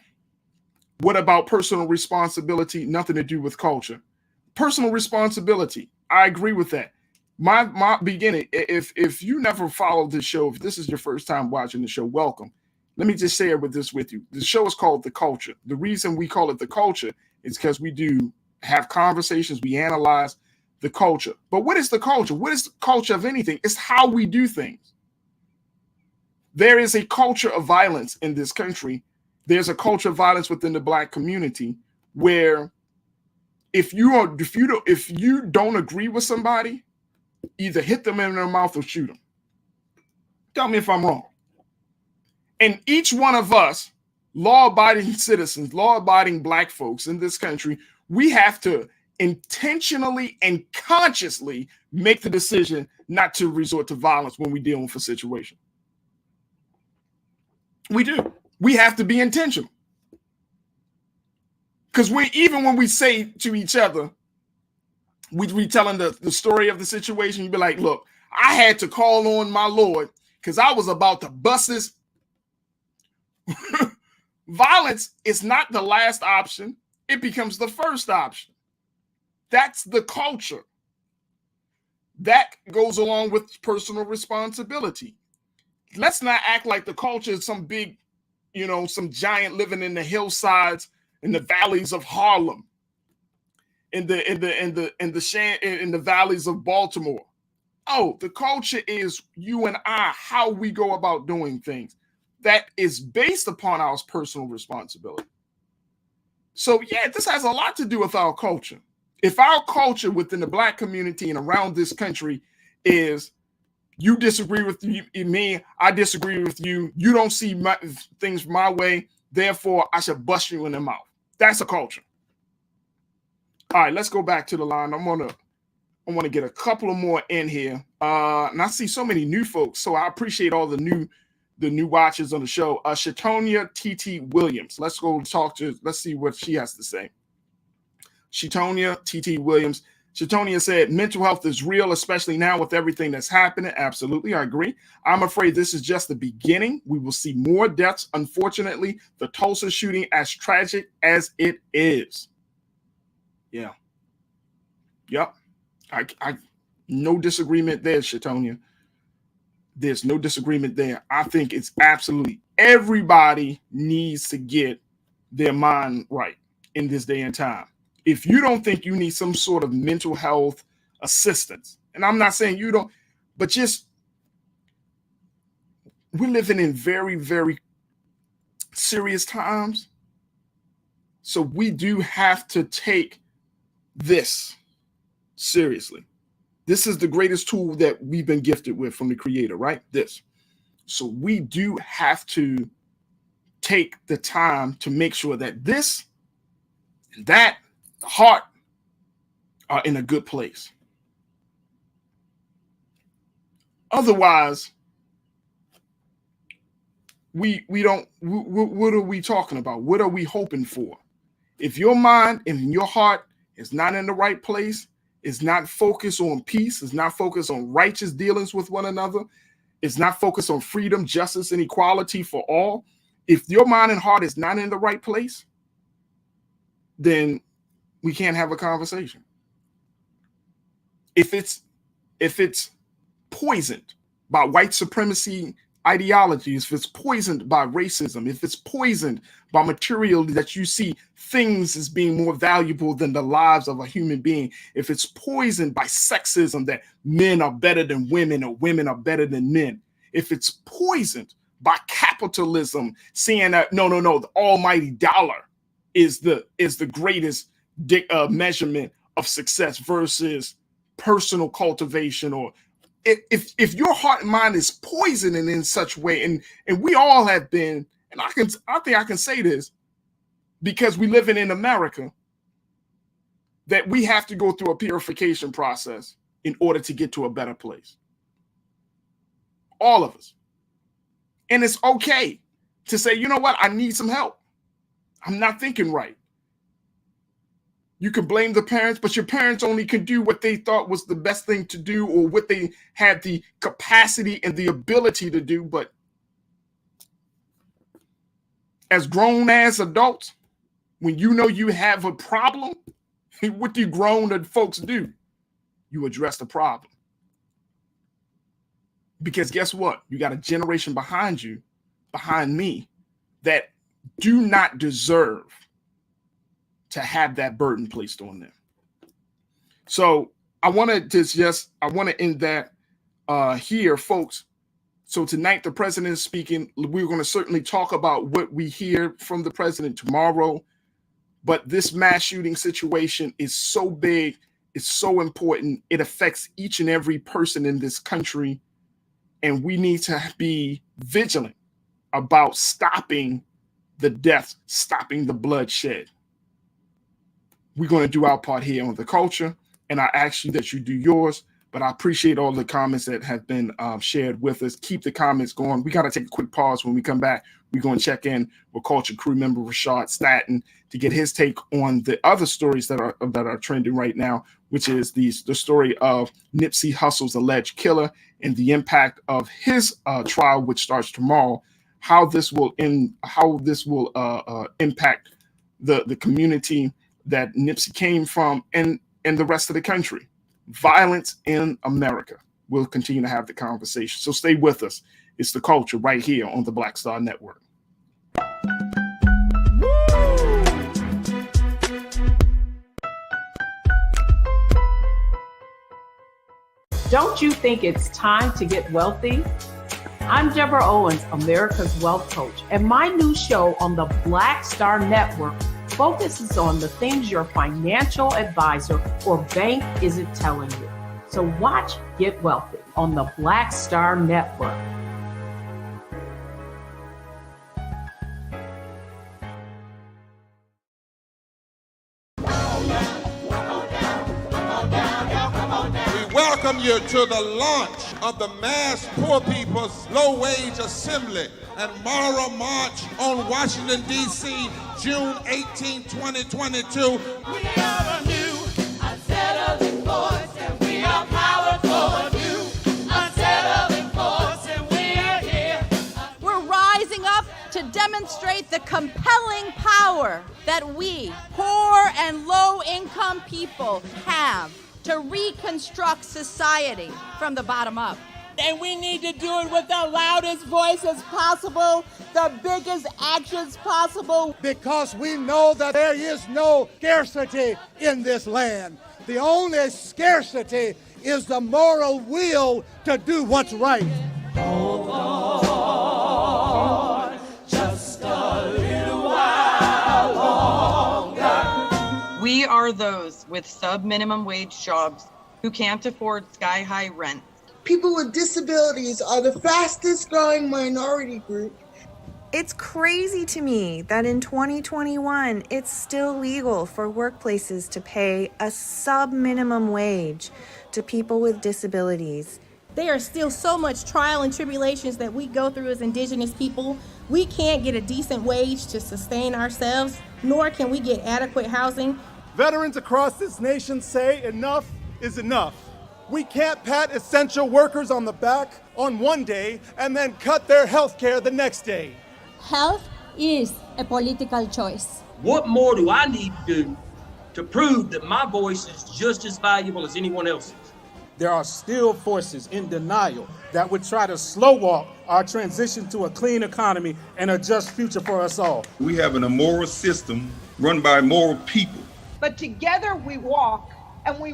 What about personal responsibility? Nothing to do with culture. Personal responsibility. I agree with that. My beginning, if you never followed this show, if this is your first time watching the show, welcome. Let me just share this with you. The show is called The Culture. The reason we call it The Culture is because we do have conversations, we analyze the culture. But what is the culture? What is the culture of anything? It's how we do things. There is a culture of violence in this country. There's a culture of violence within the Black community where if you don't agree with somebody, either hit them in their mouth or shoot them. Tell me if I'm wrong. And each one of us, law-abiding citizens, law-abiding Black folks in this country, we have to intentionally and consciously make the decision not to resort to violence when we deal with a situation. We do. We have to be intentional. Because even when we say to each other, we telling the story of the situation, you be like, look, I had to call on my Lord because I was about to bust this. Violence is not the last option. It becomes the first option. That's the culture. That goes along with personal responsibility. Let's not act like the culture is some big, some giant living in the hillsides, in the valleys of Harlem, in the valleys of Baltimore. Oh, the culture is you and I, how we go about doing things. that is based upon our personal responsibility. So yeah, this has a lot to do with our culture. If our culture within the Black community and around this country is you disagree with me, I disagree with you, you don't see things my way, therefore I should bust you in the mouth. That's a culture. All right, let's go back to the line. I want to get a couple of more in here. And I see so many new folks, so I appreciate all the new watchers on the show. Shatonia T.T. Williams. Let's go let's see what she has to say. Shatonia T.T. Williams. Shatonia said, mental health is real, especially now with everything that's happening. Absolutely, I agree. I'm afraid this is just the beginning. We will see more deaths. Unfortunately, the Tulsa shooting, as tragic as it is. Yeah. Yep. I no disagreement there, Shatonia. There's no disagreement there. I think it's absolutely everybody needs to get their mind right in this day and time. If you don't think you need some sort of mental health assistance, and I'm not saying you don't, but just we're living in very, very serious times. So we do have to take this seriously. This is the greatest tool that we've been gifted with from the Creator, right? This. So we do have to take the time to make sure that this and that, the heart, are in a good place. Otherwise, we don't. What are we talking about? What are we hoping for? If your mind and your heart is not in the right place, is not focused on peace, is not focused on righteous dealings with one another, is not focused on freedom, justice, and equality for all, if your mind and heart is not in the right place, then we can't have a conversation. If it's poisoned by white supremacy ideologies, if it's poisoned by racism, if it's poisoned by material that you see things as being more valuable than the lives of a human being, if it's poisoned by sexism that men are better than women or women are better than men, if it's poisoned by capitalism, saying that no, the almighty dollar is the greatest measurement of success versus personal cultivation, or if your heart and mind is poisoned in such a way, and we all have been, and I think I can say this because we live in America, that we have to go through a purification process in order to get to a better place. All of us. And it's okay to say, you know what, I need some help. I'm not thinking right. You can blame the parents, but your parents only could do what they thought was the best thing to do, or what they had the capacity and the ability to do. But as grown-ass adults, when you know you have a problem, what do grown folks do? You address the problem. Because guess what? You got a generation behind you, behind me, that do not deserve to have that burden placed on them. So I want to end that here, folks. So tonight the president is speaking. We're going to certainly talk about what we hear from the president tomorrow. But this mass shooting situation is so big, it's so important. It affects each and every person in this country. And we need to be vigilant about stopping the deaths, stopping the bloodshed. We're going to do our part here on The Culture, and I ask you that you do yours, but I appreciate all the comments that have been shared with us. Keep the comments going. We got to take a quick pause. When we come back, we're going to check in with Culture crew member Rashad Staton to get his take on the other stories that are trending right now, which is the story of Nipsey Hussle's alleged killer and the impact of his trial, which starts tomorrow, how this will impact the community that Nipsey came from and the rest of the country. Violence in America. We'll continue to have the conversation. So stay with us. It's The Culture right here on the Black Star Network.
Don't you think it's time to get wealthy?
I'm Deborah Owens, America's Wealth Coach, and my new show on the Black Star Network focuses on the things your financial advisor or bank isn't telling you. So watch Get Wealthy on the Black Star Network.
Welcome you to the launch of the Mass Poor People's Low Wage Assembly and Moral March on Washington, D.C., June 18, 2022.
We are a new unsettling force, and we are powerful. A new unsettling force, and we are here.
We're rising up to demonstrate the compelling power that we, poor and low-income people, have to reconstruct society from the bottom up.
And we need to do it with the loudest voices possible, the biggest actions possible.
Because we know that there is no scarcity in this land. The only scarcity is the moral will to do what's right.
Hold on, just a little while longer.
We are those with sub-minimum wage jobs who can't afford sky-high rent.
People with disabilities are the fastest growing minority group.
It's crazy to me that in 2021, it's still legal for workplaces to pay a sub-minimum wage to people with disabilities.
There are still so much trial and tribulations that we go through as Indigenous people. We can't get a decent wage to sustain ourselves, nor can we get adequate housing.
Veterans across this nation say enough is enough. We can't pat essential workers on the back on one day and then cut their health care the next day.
Health is a political choice.
What more do I need to do to prove that my voice is just as valuable as anyone else's?
There are still forces in denial that would try to slow walk our transition to a clean economy and a just future for us all.
We have an immoral system run by immoral people.
But together we walk and we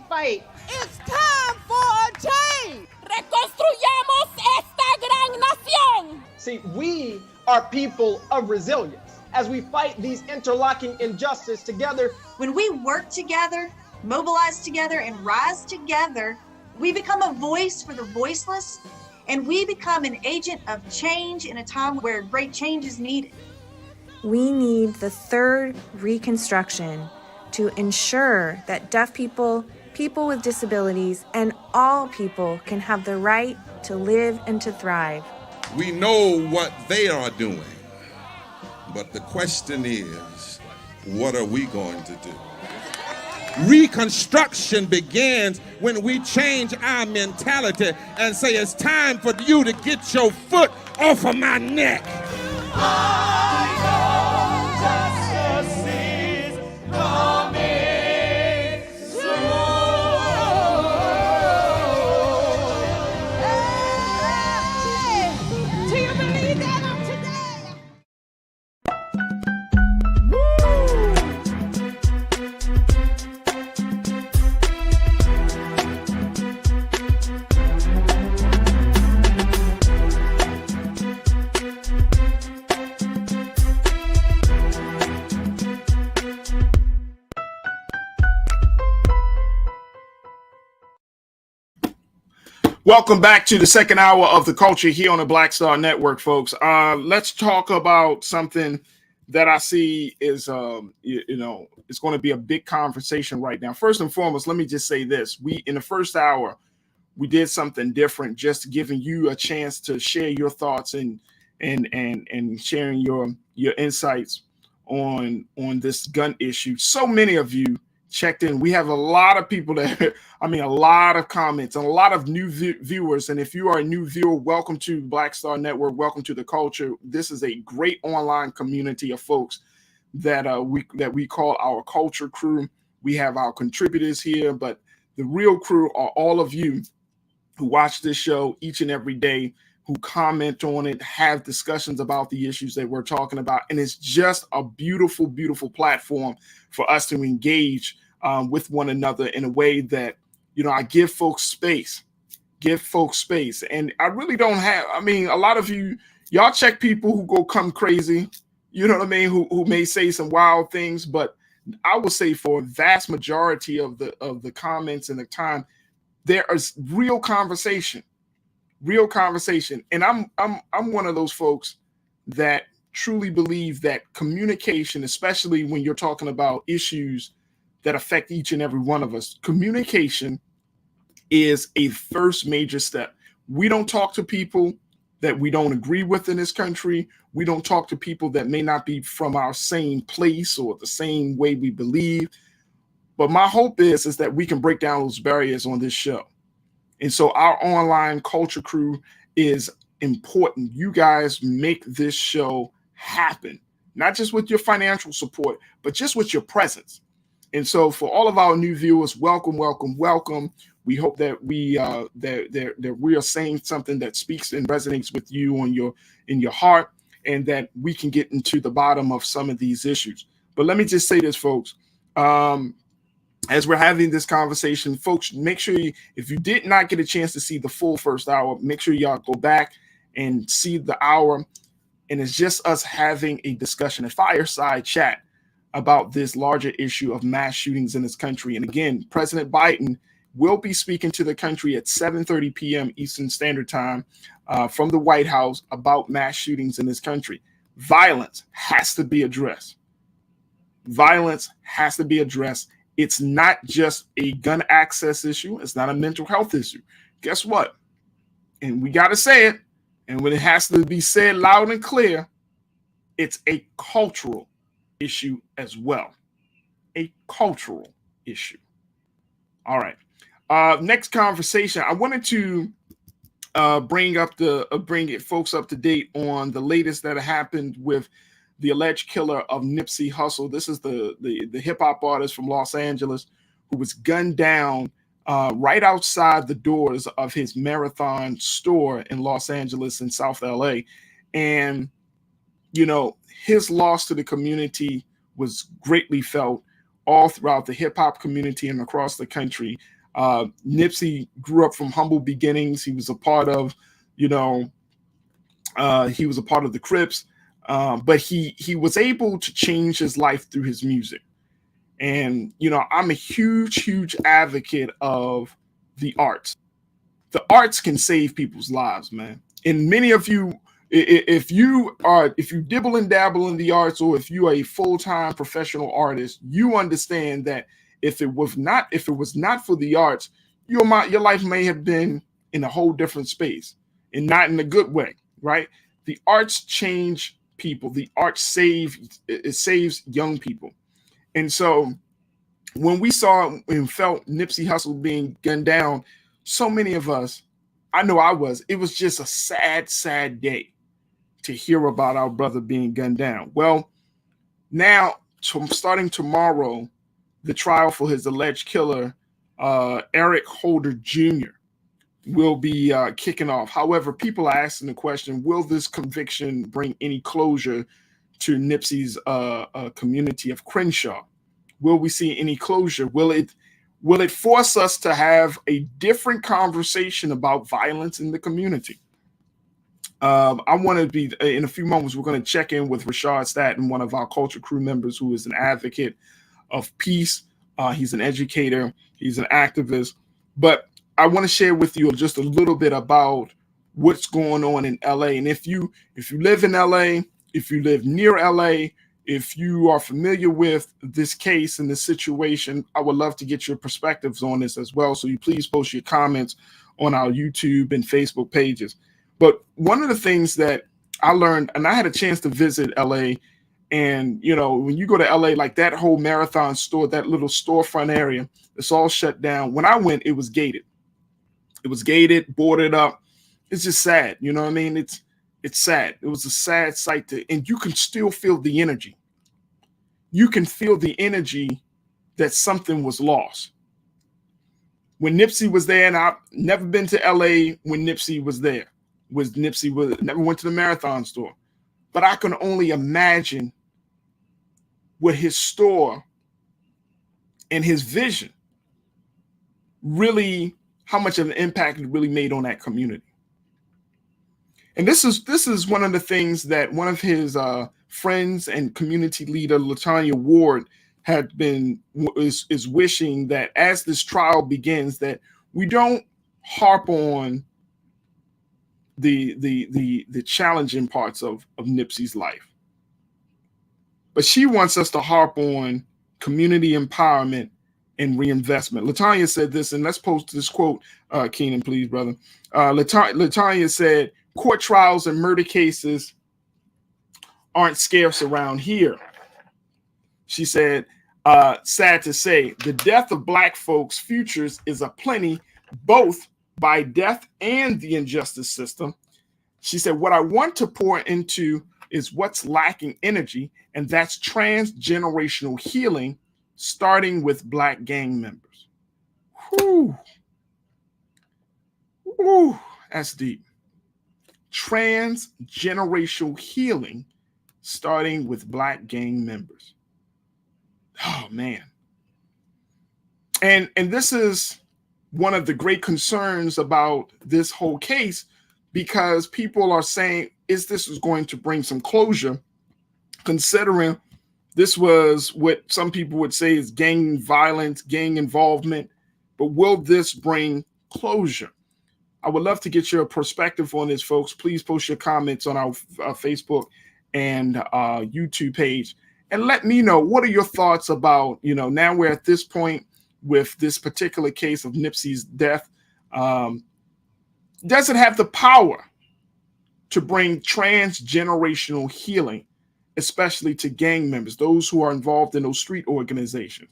fight. It's time for a change!
Reconstruyamos esta gran nación!
See, we are people of resilience. As we fight these interlocking injustices together,
when we work together, mobilize together, and rise together, we become a voice for the voiceless, and we become an agent of change in a time where great change is needed.
We need the third reconstruction to ensure that deaf people, people with disabilities, and all people can have the right to live and to thrive.
We know what they are doing, but the question is, what are we going to do? Reconstruction begins when we change our mentality and say it's time for you to get your foot off of my neck.
Justice is coming soon.
Hey! Do you believe that of today?
Welcome back to the second hour of the culture here on the Black Star Network, folks. Let's talk about something that I see is, it's going to be a big conversation right now. First and foremost, let me just say this. In the first hour, we did something different, just giving you a chance to share your thoughts and sharing your insights on this gun issue. So many of you checked in. We have a lot of people a lot of comments and a lot of new viewers. And if you are a new viewer, welcome to Black Star Network. Welcome to the culture. This is a great online community of folks that we call our culture crew. We have our contributors here, but the real crew are all of you who watch this show each and every day, who comment on it, have discussions about the issues that we're talking about. And it's just a beautiful, beautiful platform for us to engage with one another in a way that, I give folks space, Give folks space. And I really don't have, I mean, a lot of y'all check people who go come crazy, you know what I mean, who may say some wild things, but I will say for a vast majority of the comments and the time, there is real conversation. And I'm one of those folks that truly believe that communication, especially when you're talking about issues that affect each and every one of us, communication is a first major step. We don't talk to people that we don't agree with in this country. We don't talk to people that may not be from our same place or the same way we believe. But my hope is that we can break down those barriers on this show. And so our online culture crew is important. You guys make this show happen, not just with your financial support, but just with your presence. And so for all of our new viewers, welcome, welcome, welcome. We hope that we are saying something that speaks and resonates with you in your heart, and that we can get into the bottom of some of these issues. But let me just say this, folks. As we're having this conversation, folks, make sure if you did not get a chance to see the full first hour, make sure y'all go back and see the hour. And it's just us having a discussion, a fireside chat about this larger issue of mass shootings in this country. And again, President Biden will be speaking to the country at 7:30 p.m. Eastern Standard Time from the White House about mass shootings in this country. Violence has to be addressed. Violence has to be addressed. It's not just a gun access issue. It's not a mental health issue. Guess what? And we got to say it. And when it has to be said loud and clear, it's a cultural issue as well. A cultural issue. All right. Next conversation. I wanted to bring folks up to date on the latest that happened with the alleged killer of Nipsey Hussle. This is the hip hop artist from Los Angeles who was gunned down right outside the doors of his Marathon store in Los Angeles in South LA. And, you know, his loss to the community was greatly felt all throughout the hip hop community and across the country. Nipsey grew up from humble beginnings. He was a part of, he was a part of the Crips. But he was able to change his life through his music. And, you know, I'm a huge advocate of the arts. The arts can save people's lives, man. And many of you, if you dibble and dabble in the arts, or if you are a full-time professional artist, you understand that if it was not for the arts, your life may have been in a whole different space, and not in a good way, right? The arts change people. The arts saves young people. And so when we saw and felt Nipsey Hussle being gunned down, so many of us, I know I was, it was just a sad day to hear about our brother being gunned down. Well, now, starting tomorrow, the trial for his alleged killer, Eric Holder Jr., will be kicking off. However, people are asking the question, will this conviction bring any closure to Nipsey's community of Crenshaw? Will we see any closure? Will it force us to have a different conversation about violence in the community? I want to be, in a few moments, we're going to check in with Rashad Staton, one of our culture crew members, who is an advocate of peace. He's an educator. He's an activist. But I want to share with you just a little bit about what's going on in LA. And if you live in LA, if you live near LA, if you are familiar with this case and this situation, I would love to get your perspectives on this as well. So you please post your comments on our YouTube and Facebook pages. But one of the things that I learned, and I had a chance to visit LA, and, you know, when you go to LA, like that whole Marathon store, that little storefront area, it's all shut down. When I went, it was gated. It was gated, boarded up. It's just sad. You know what I mean? It's sad. It was a sad sight and you can still feel the energy. You can feel the energy that something was lost. When Nipsey was there, and I've never been to LA when Nipsey was there, never went to the Marathon store. But I can only imagine what his store and his vision really, how much of an impact it really made on that community. And this is one of the things that one of his friends and community leader, LaTanya Ward, is wishing that as this trial begins, that we don't harp on the challenging parts of Nipsey's life. But she wants us to harp on community empowerment and reinvestment. LaTanya said this, and let's post this quote, Keenan, please, brother. LaTanya said, court trials and murder cases aren't scarce around here. She said, sad to say, the death of Black folks' futures is aplenty, both by death and the injustice system. She said, what I want to pour into is what's lacking energy, and that's transgenerational healing, starting with Black gang members. Whew. Whew. That's deep. Transgenerational healing, starting with Black gang members. Oh, man. And this is one of the great concerns about this whole case, because people are saying, is this going to bring some closure, considering this was what some people would say is gang violence, gang involvement, but will this bring closure? I would love to get your perspective on this, folks. Please post your comments on our Facebook and YouTube page, and let me know, what are your thoughts about, now we're at this point with this particular case of Nipsey's death. Does it have the power to bring transgenerational healing, especially to gang members, those who are involved in those street organizations?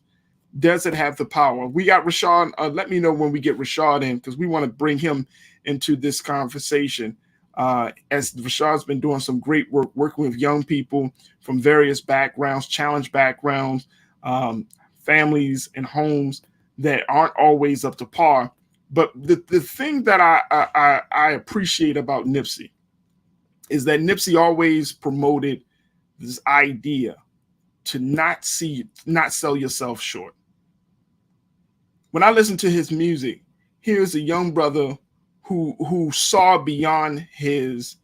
Does it have the power? We got Rashad. Let me know when we get Rashad in, because we want to bring him into this conversation. As Rashad's been doing some great work working with young people from various backgrounds, challenge backgrounds, families and homes that aren't always up to par. But the thing that I appreciate about Nipsey is that Nipsey always promoted this idea to not sell yourself short. When I listen to his music, here's a young brother who saw beyond his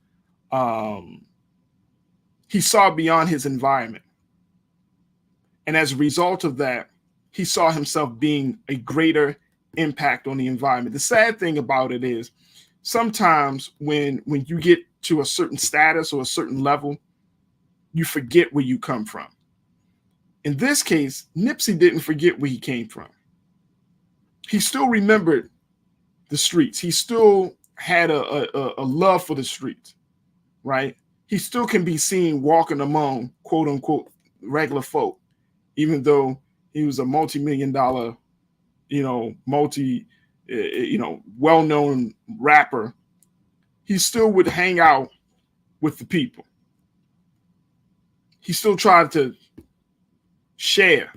environment. And as a result of that, he saw himself being a greater impact on the environment. The sad thing about it is sometimes when you get to a certain status or a certain level, you forget where you come from. In this case, Nipsey didn't forget where he came from. He still remembered the streets. He still had a love for the streets, right? He still can be seen walking among quote unquote regular folk, even though he was a multi-million dollar, well-known rapper. He still would hang out with the people. He still tried to share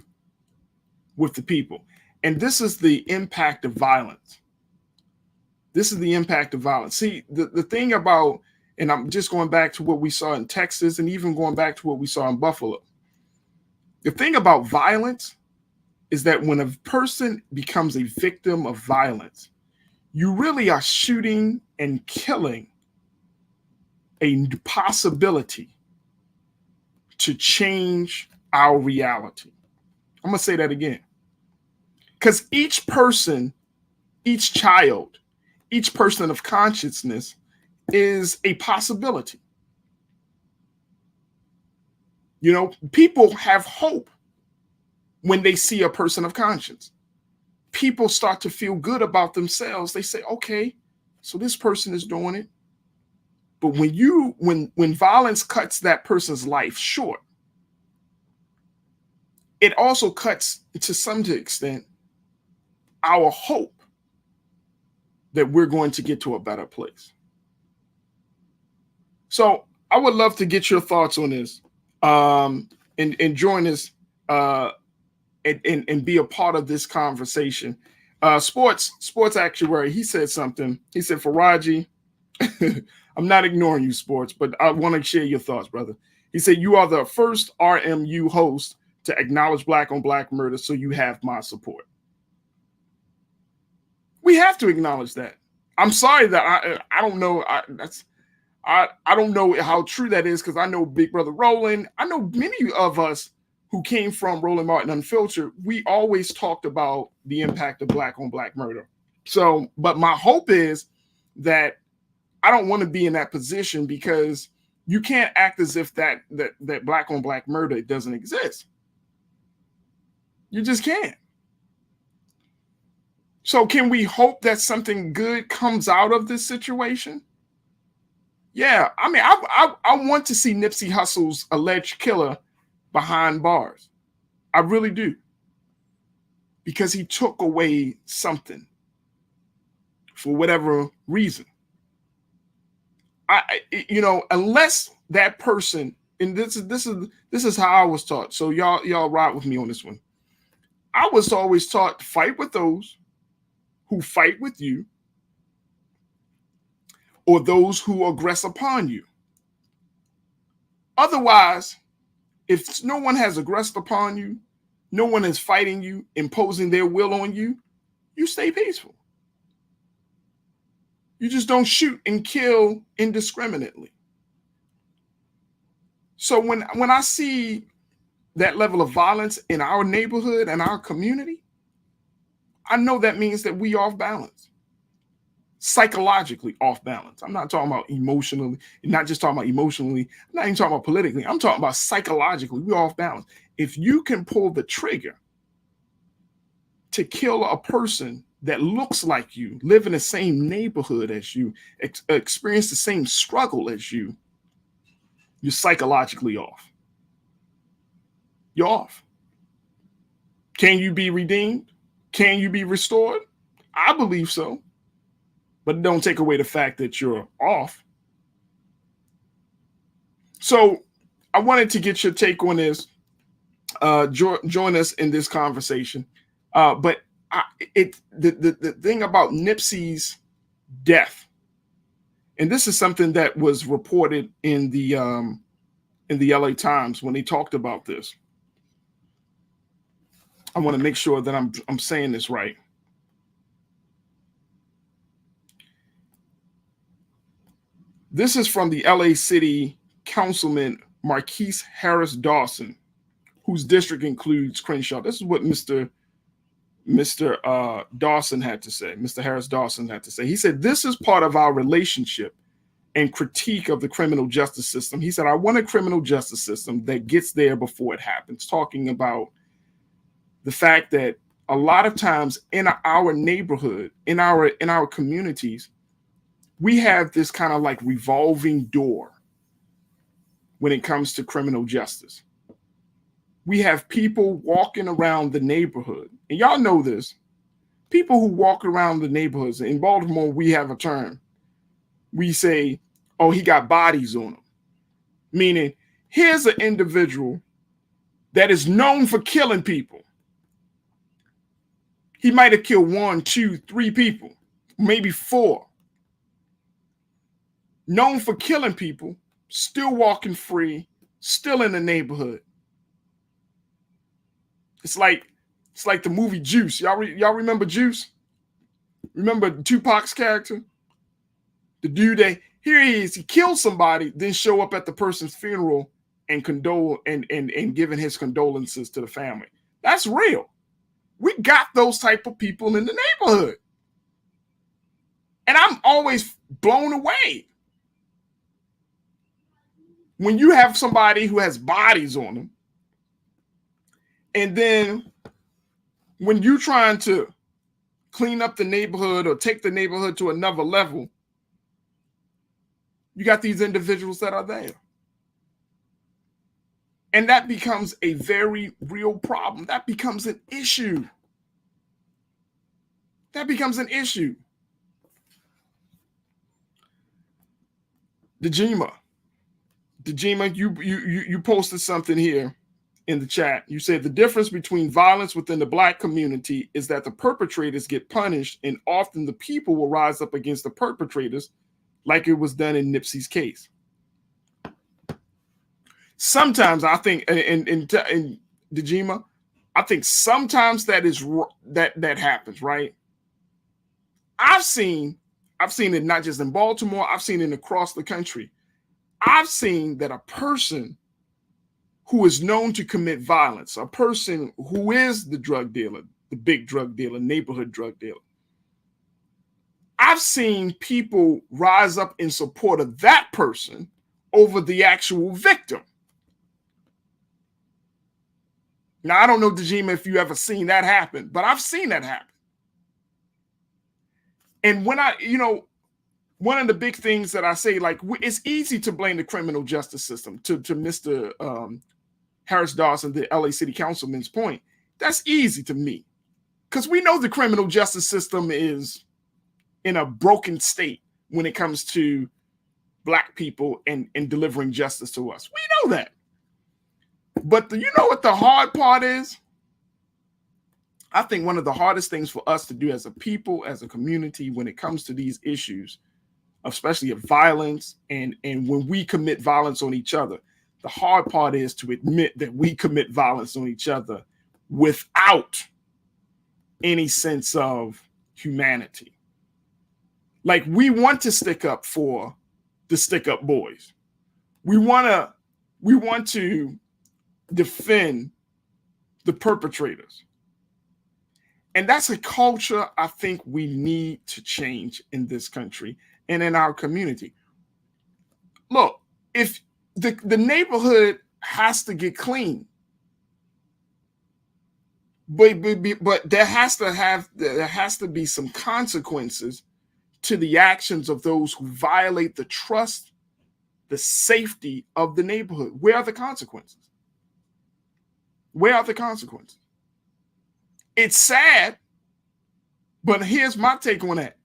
with the people. And this is the impact of violence. This is the impact of violence. See, the thing about, and I'm just going back to what we saw in Texas and even going back to what we saw in Buffalo. The thing about violence is that when a person becomes a victim of violence, you really are shooting and killing a possibility to change our reality. I'm going to say that again. Because each person, each child, each person of consciousness is a possibility. People have hope when they see a person of conscience. People start to feel good about themselves. They say, okay, so this person is doing it. But when violence cuts that person's life short, it also cuts, to some extent, our hope that we're going to get to a better place. So I would love to get your thoughts on this, and join us and be a part of this conversation. Sports actuary, he said something. He said, Farajii, I'm not ignoring you, sports, but I want to share your thoughts, brother. He said, you are the first RMU host to acknowledge Black on Black murder, so you have my support. We have to acknowledge that. I'm sorry that I don't know. I don't know how true that is, because I know Big Brother Roland. I know many of us who came from Roland Martin Unfiltered. We always talked about the impact of black on black murder. So, but my hope is that I don't want to be in that position, because you can't act as if that black on black murder doesn't exist. You just can't. So can we hope that something good comes out of this situation? Yeah, I mean, I want to see Nipsey Hussle's alleged killer behind bars. I really do. Because he took away something for whatever reason. Unless that person, and this is how I was taught. So y'all ride with me on this one. I was always taught to fight with those who fight with you, or those who aggress upon you. Otherwise, if no one has aggressed upon you, no one is fighting you, imposing their will on you, you stay peaceful. You just don't shoot and kill indiscriminately. So when I see that level of violence in our neighborhood and our community, I know that means that we off balance. Psychologically off balance. I'm not talking about emotionally, not just talking about emotionally, I'm not even talking about politically. I'm talking about psychologically. We're off balance. If you can pull the trigger to kill a person that looks like you, live in the same neighborhood as you, experience the same struggle as you, you're psychologically off. You're off. Can you be redeemed? Can you be restored? I believe so. But don't take away the fact that you're off. So I wanted to get your take on this. Join us in this conversation. But the thing about Nipsey's death, and this is something that was reported in the LA Times when they talked about this. I want to make sure that I'm saying this right. This is from the LA City Councilman Marquise Harris Dawson, whose district includes Crenshaw. This is what Mr. Dawson had to say. Mr. Harris Dawson had to say. He said, "This is part of our relationship and critique of the criminal justice system." He said, "I want a criminal justice system that gets there before it happens," talking about the fact that a lot of times in our neighborhood, in our communities, we have this kind of like revolving door when it comes to criminal justice. We have people walking around the neighborhood, and y'all know this. People who walk around the neighborhoods, in Baltimore, we have a term. We say, "Oh, he got bodies on him." Meaning, here's an individual that is known for killing people. He might have killed 1, 2, 3 people, maybe 4. Known for killing people, still walking free, still in the neighborhood. It's like the movie Juice. Y'all remember Juice? Remember Tupac's character? The dude that, here he is, he killed somebody, then show up at the person's funeral and condole and giving his condolences to the family. That's real. We got those type of people in the neighborhood. And I'm always blown away when you have somebody who has bodies on them, and then when you're trying to clean up the neighborhood or take the neighborhood to another level, you got these individuals that are there. And that becomes a very real problem. That becomes an issue. That becomes an issue. Dejima, you posted something here in the chat. You said the difference between violence within the Black community is that the perpetrators get punished, and often the people will rise up against the perpetrators, like it was done in Nipsey's case. Sometimes I think, and Dejima, I think sometimes that happens, right? I've seen it not just in Baltimore, I've seen it across the country. I've seen that a person who is known to commit violence, a person who is the drug dealer, the big drug dealer, neighborhood drug dealer, I've seen people rise up in support of that person over the actual victim. Now, I don't know, Dejima, if you ever seen that happen, but I've seen that happen. And when one of the big things that I say, like, it's easy to blame the criminal justice system, to Mr. Harris Dawson, the LA City Councilman's point. That's easy to me, because we know the criminal justice system is in a broken state when it comes to Black people and delivering justice to us. We know that. But you know what the hard part is? I think one of the hardest things for us to do as a people, as a community, when it comes to these issues, especially of violence and when we commit violence on each other, the hard part is to admit that we commit violence on each other without any sense of humanity. Like, we want to stick up for the stick up boys. We want to defend the perpetrators. And that's a culture I think we need to change in this country and in our community. Look, if the neighborhood has to get clean, but there has to be some consequences to the actions of those who violate the trust, the safety of the neighborhood. Where are the consequences? Where are the consequences? It's sad, but here's my take on that.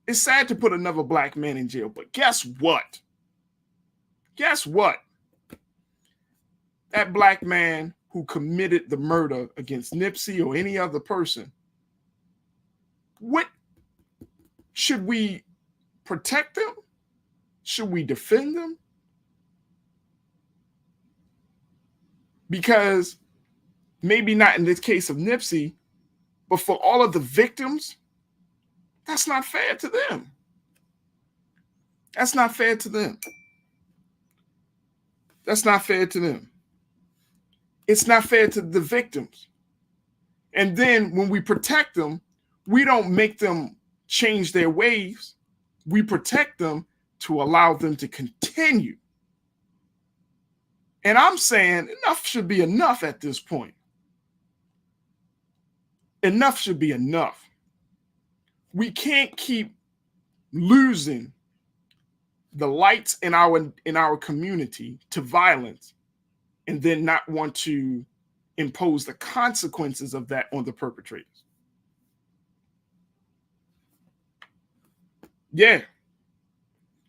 It's sad to put another Black man in jail, but guess what? Guess what? That Black man who committed the murder against Nipsey or any other person, what should we protect them? Should we defend them? Because maybe not in this case of Nipsey, but for all of the victims, that's not fair to them. That's not fair to them. That's not fair to them. It's not fair to the victims. And then when we protect them, we don't make them change their ways. We protect them to allow them to continue. And I'm saying enough should be enough at this point. Enough should be enough. We can't keep losing the lights in our community to violence and then not want to impose the consequences of that on the perpetrators. Yeah.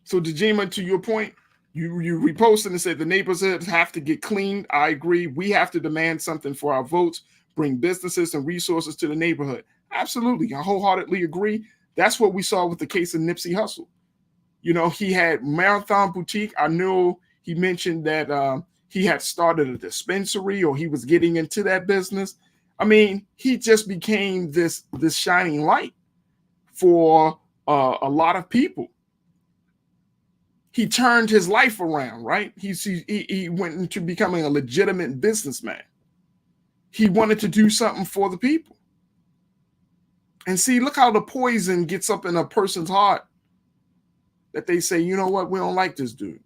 So, Dejima, to your point, you reposted and said the neighborhoods have to get cleaned. I agree. We have to demand something for our votes, bring businesses and resources to the neighborhood. Absolutely. I wholeheartedly agree. That's what we saw with the case of Nipsey Hussle. You know, he had Marathon Boutique. I know he mentioned that he had started a dispensary or he was getting into that business. I mean, he just became this shining light for a lot of people. He turned his life around, right? He went into becoming a legitimate businessman. He wanted to do something for the people. And see, look how the poison gets up in a person's heart that they say, you know what, we don't like this dude.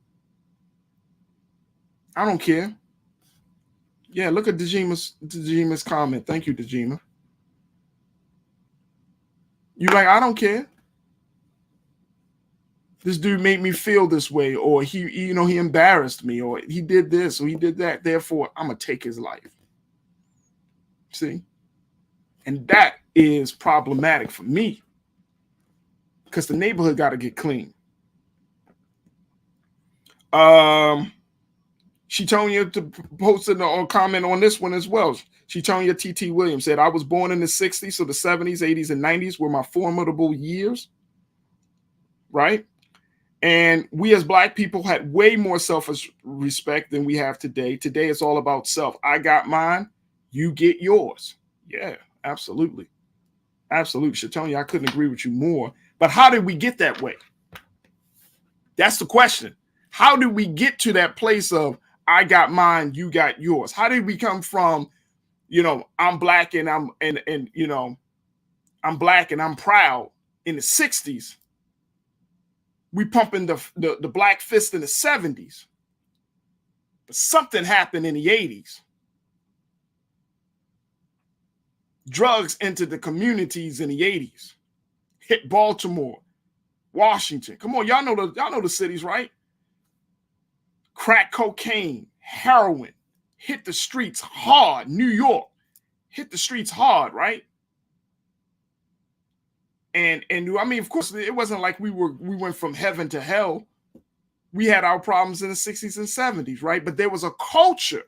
I don't care. Yeah, look at Dejima's comment. Thank you, Dejima. You like, I don't care. This dude made me feel this way, or he embarrassed me, or he did this, or he did that. Therefore, I'm gonna take his life. See? And that is problematic for me because the neighborhood got to get clean. Shitonia posted a comment on this one as well. Shitonia T.T. Williams said, I was born in the 60s, so the 70s, 80s, and 90s were my formidable years, right? And we as Black people had way more self-respect than we have today. Today, it's all about self. I got mine, you get yours. Yeah, absolutely. Absolutely. Shatonia, I couldn't agree with you more. But how did we get that way? That's the question. How did we get to that place of I got mine, you got yours? How did we come from, I'm black and I'm black and I'm proud in the 60s? We pumping the black fist in the 70s. But something happened in the 80s. Drugs entered the communities in the 80s. Hit Baltimore, Washington. Come on, y'all know the cities, right? Crack cocaine, heroin hit the streets hard. New York hit the streets hard, right? And I mean, of course, it wasn't like we went from heaven to hell. We had our problems in the 60s and 70s, right? But there was a culture.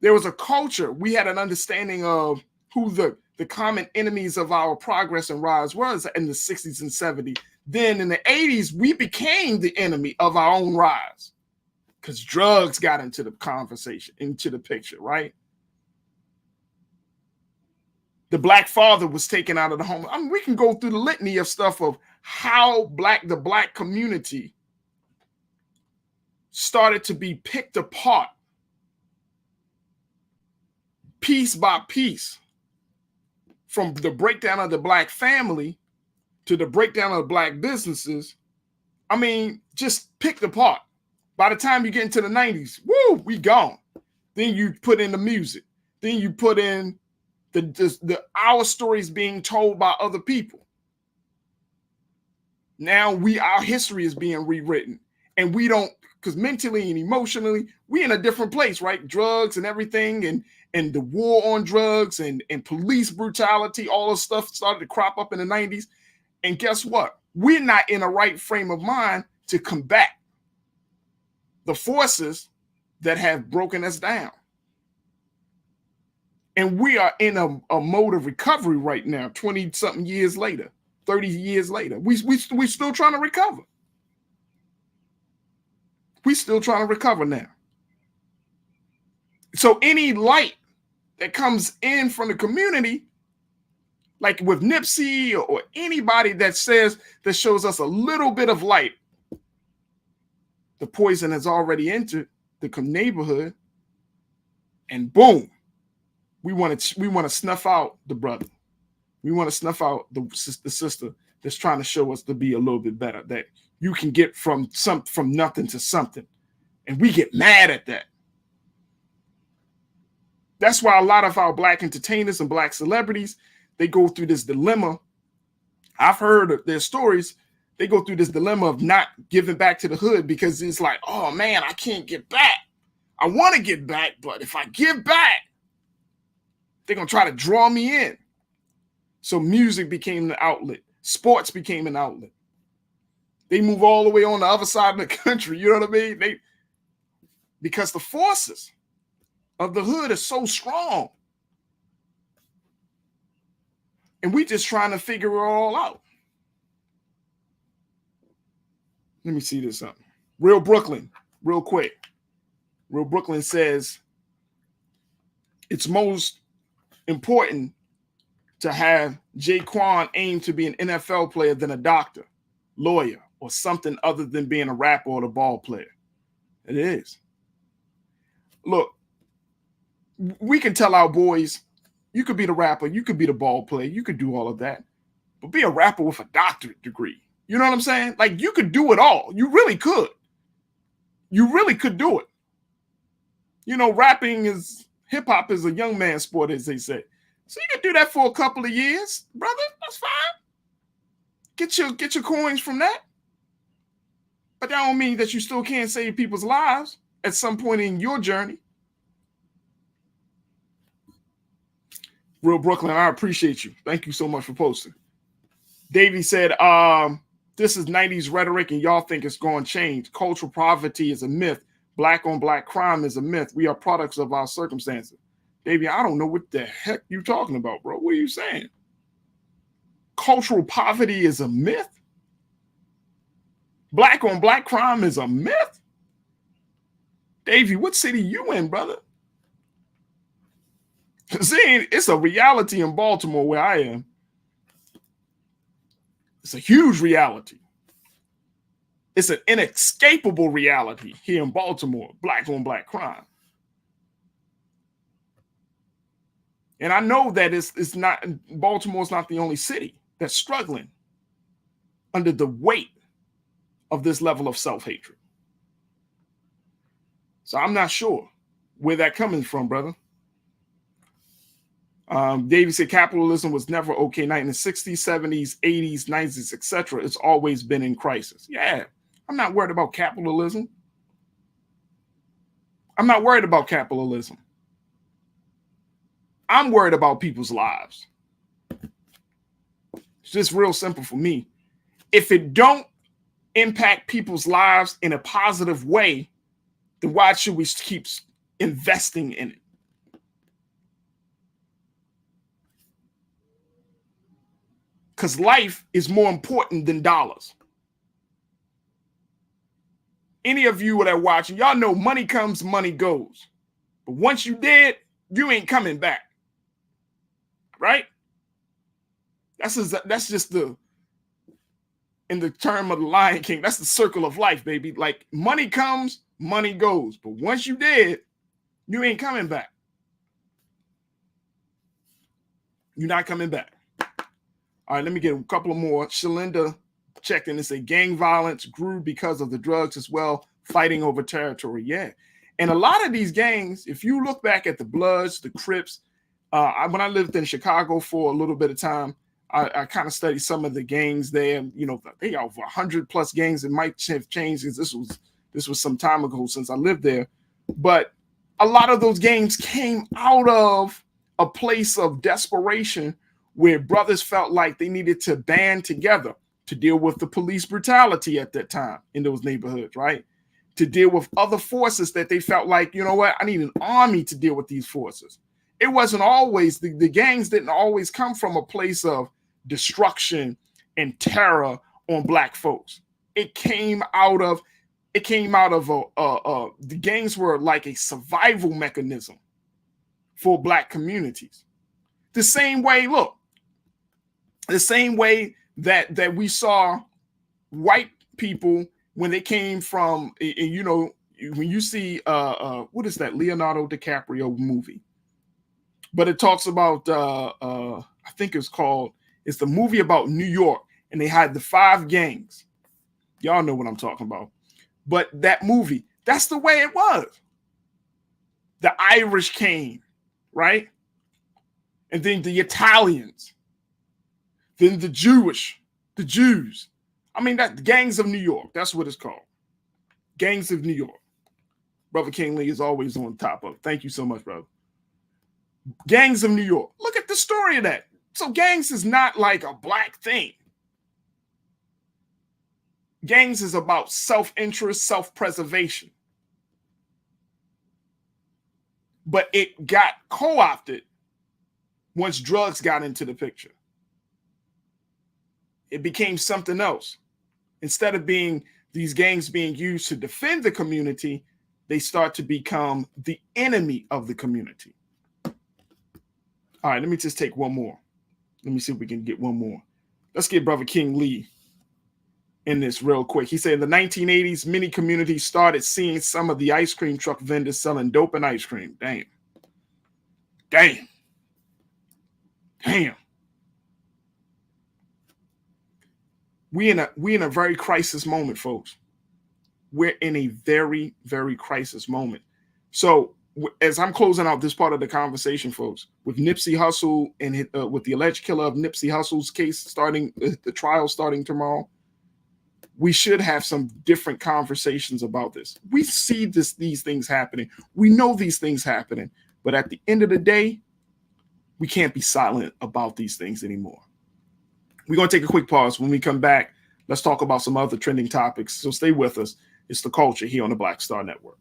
There was a culture. We had an understanding of who the common enemies of our progress and rise was in the 60s and 70s. Then in the 80s, we became the enemy of our own rise because drugs got into the conversation, into the picture, right? The black father was taken out of the home. I mean, we can go through the litany of stuff of how the black community started to be picked apart piece by piece, from the breakdown of the black family to the breakdown of black businesses. I mean, just picked apart. By the time you get into the 90s, woo, we gone. Then you put in the music. Then you put in our stories being told by other people. Now our history is being rewritten, and we don't, because mentally and emotionally, we in a different place, right? Drugs and everything, and the war on drugs and police brutality, all this stuff started to crop up in the 90s. And guess what? We're not in a right frame of mind to combat the forces that have broken us down. And we are in a mode of recovery right now, 20-something years later, 30 years later. We still trying to recover. We still trying to recover now. So any light that comes in from the community, like with Nipsey or anybody that shows us a little bit of light, the poison has already entered the neighborhood, and boom, we want to snuff out the brother. We want to snuff out the sister that's trying to show us to be a little bit better, that you can get from nothing to something, and we get mad at that. That's why a lot of our black entertainers and black celebrities, they go through this dilemma. I've heard their stories. They go through this dilemma of not giving back to the hood because it's like, oh man, I can't get back. I want to get back, but if I give back, they're going to try to draw me in. So music became the outlet. Sports became an outlet. They move all the way on the other side of the country. You know what I mean? Because the forces of the hood is so strong. And we just trying to figure it all out. Let me see this up. Real Brooklyn, real quick. Real Brooklyn says it's most important to have Jaquan aim to be an NFL player than a doctor, lawyer, or something other than being a rapper or a ball player. It is. Look, we can tell our boys, you could be the rapper, you could be the ball player, you could do all of that, but be a rapper with a doctorate degree. You know what I'm saying? Like, you could do it all. You really could. You really could do it. You know, hip hop is a young man's sport, as they say. So you could do that for a couple of years, brother. That's fine. Get your coins from that. But that don't mean that you still can't save people's lives at some point in your journey. Real Brooklyn, I appreciate you. Thank you so much for posting. Davey said, this is 90s rhetoric and y'all think it's going to change. Cultural poverty is a myth. Black on black crime is a myth. We are products of our circumstances. Davey, I don't know what the heck you talking about, bro. What are you saying? Cultural poverty is a myth? Black on black crime is a myth? Davey, what city you in, brother? See, it's a reality in Baltimore where I am. It's a huge reality. It's an inescapable reality here in Baltimore, black on black crime. And I know that it's not, Baltimore's not the only city that's struggling under the weight of this level of self-hatred. So I'm not sure where that coming from, brother. Davey said capitalism was never okay. Not in the 60s, 70s, 80s, 90s, etc. It's always been in crisis. Yeah, I'm not worried about capitalism. I'm not worried about capitalism. I'm worried about people's lives. It's just real simple for me. If it don't impact people's lives in a positive way, then why should we keep investing in it? Because life is more important than dollars. Any of you that are watching, y'all know money comes, money goes. But once you dead, you ain't coming back. Right? That's just in the term of the Lion King, that's the circle of life, baby. Like money comes, money goes. But once you dead, you ain't coming back. You're not coming back. All right, let me get a couple of more. Shalinda checked in and said gang violence grew because of the drugs as well, fighting over territory. Yeah. And a lot of these gangs, if you look back at the Bloods, the Crips, when I lived in Chicago for a little bit of time, I kind of studied some of the gangs there. You know, they got over 100 plus gangs. It might have changed because this was some time ago since I lived there. But a lot of those gangs came out of a place of desperation where brothers felt like they needed to band together to deal with the police brutality at that time in those neighborhoods, right? To deal with other forces that they felt like, you know what, I need an army to deal with these forces. It wasn't always, the gangs didn't always come from a place of destruction and terror on black folks. It came out of the gangs were like a survival mechanism for black communities. The same way, look, the same way that we saw white people when they came from, you know, when you see what is that Leonardo DiCaprio movie? But it talks about I think it's the movie about New York, and they had the 5 gangs. Y'all know what I'm talking about. But that movie, that's the way it was. The Irish came, right? And then the Italians, then the Jews. I mean, that gangs of New York. That's what it's called. Gangs of New York. Brother King Lee is always on top of it. Thank you so much, brother. Gangs of New York. Look at the story of that. So gangs is not like a black thing. Gangs is about self-interest, self-preservation. But it got co-opted once drugs got into the picture. It became something else. Instead of being these gangs being used to defend the community, they start to become the enemy of the community. All right, let me just take one more. Let me see if we can get one more. Let's get Brother King Lee in this real quick. He said in the 1980s, many communities started seeing some of the ice cream truck vendors selling dope and ice cream. Damn. We in a very crisis moment, folks. We're in a very, very crisis moment. So as I'm closing out this part of the conversation, folks, with Nipsey Hussle and with the alleged killer of Nipsey Hussle's case starting, the trial starting tomorrow, we should have some different conversations about this. We see these things happening. We know these things happening. But at the end of the day, we can't be silent about these things anymore. We're going to take a quick pause. When we come back, let's talk about some other trending topics. So stay with us. It's The Culture here on the Black Star Network.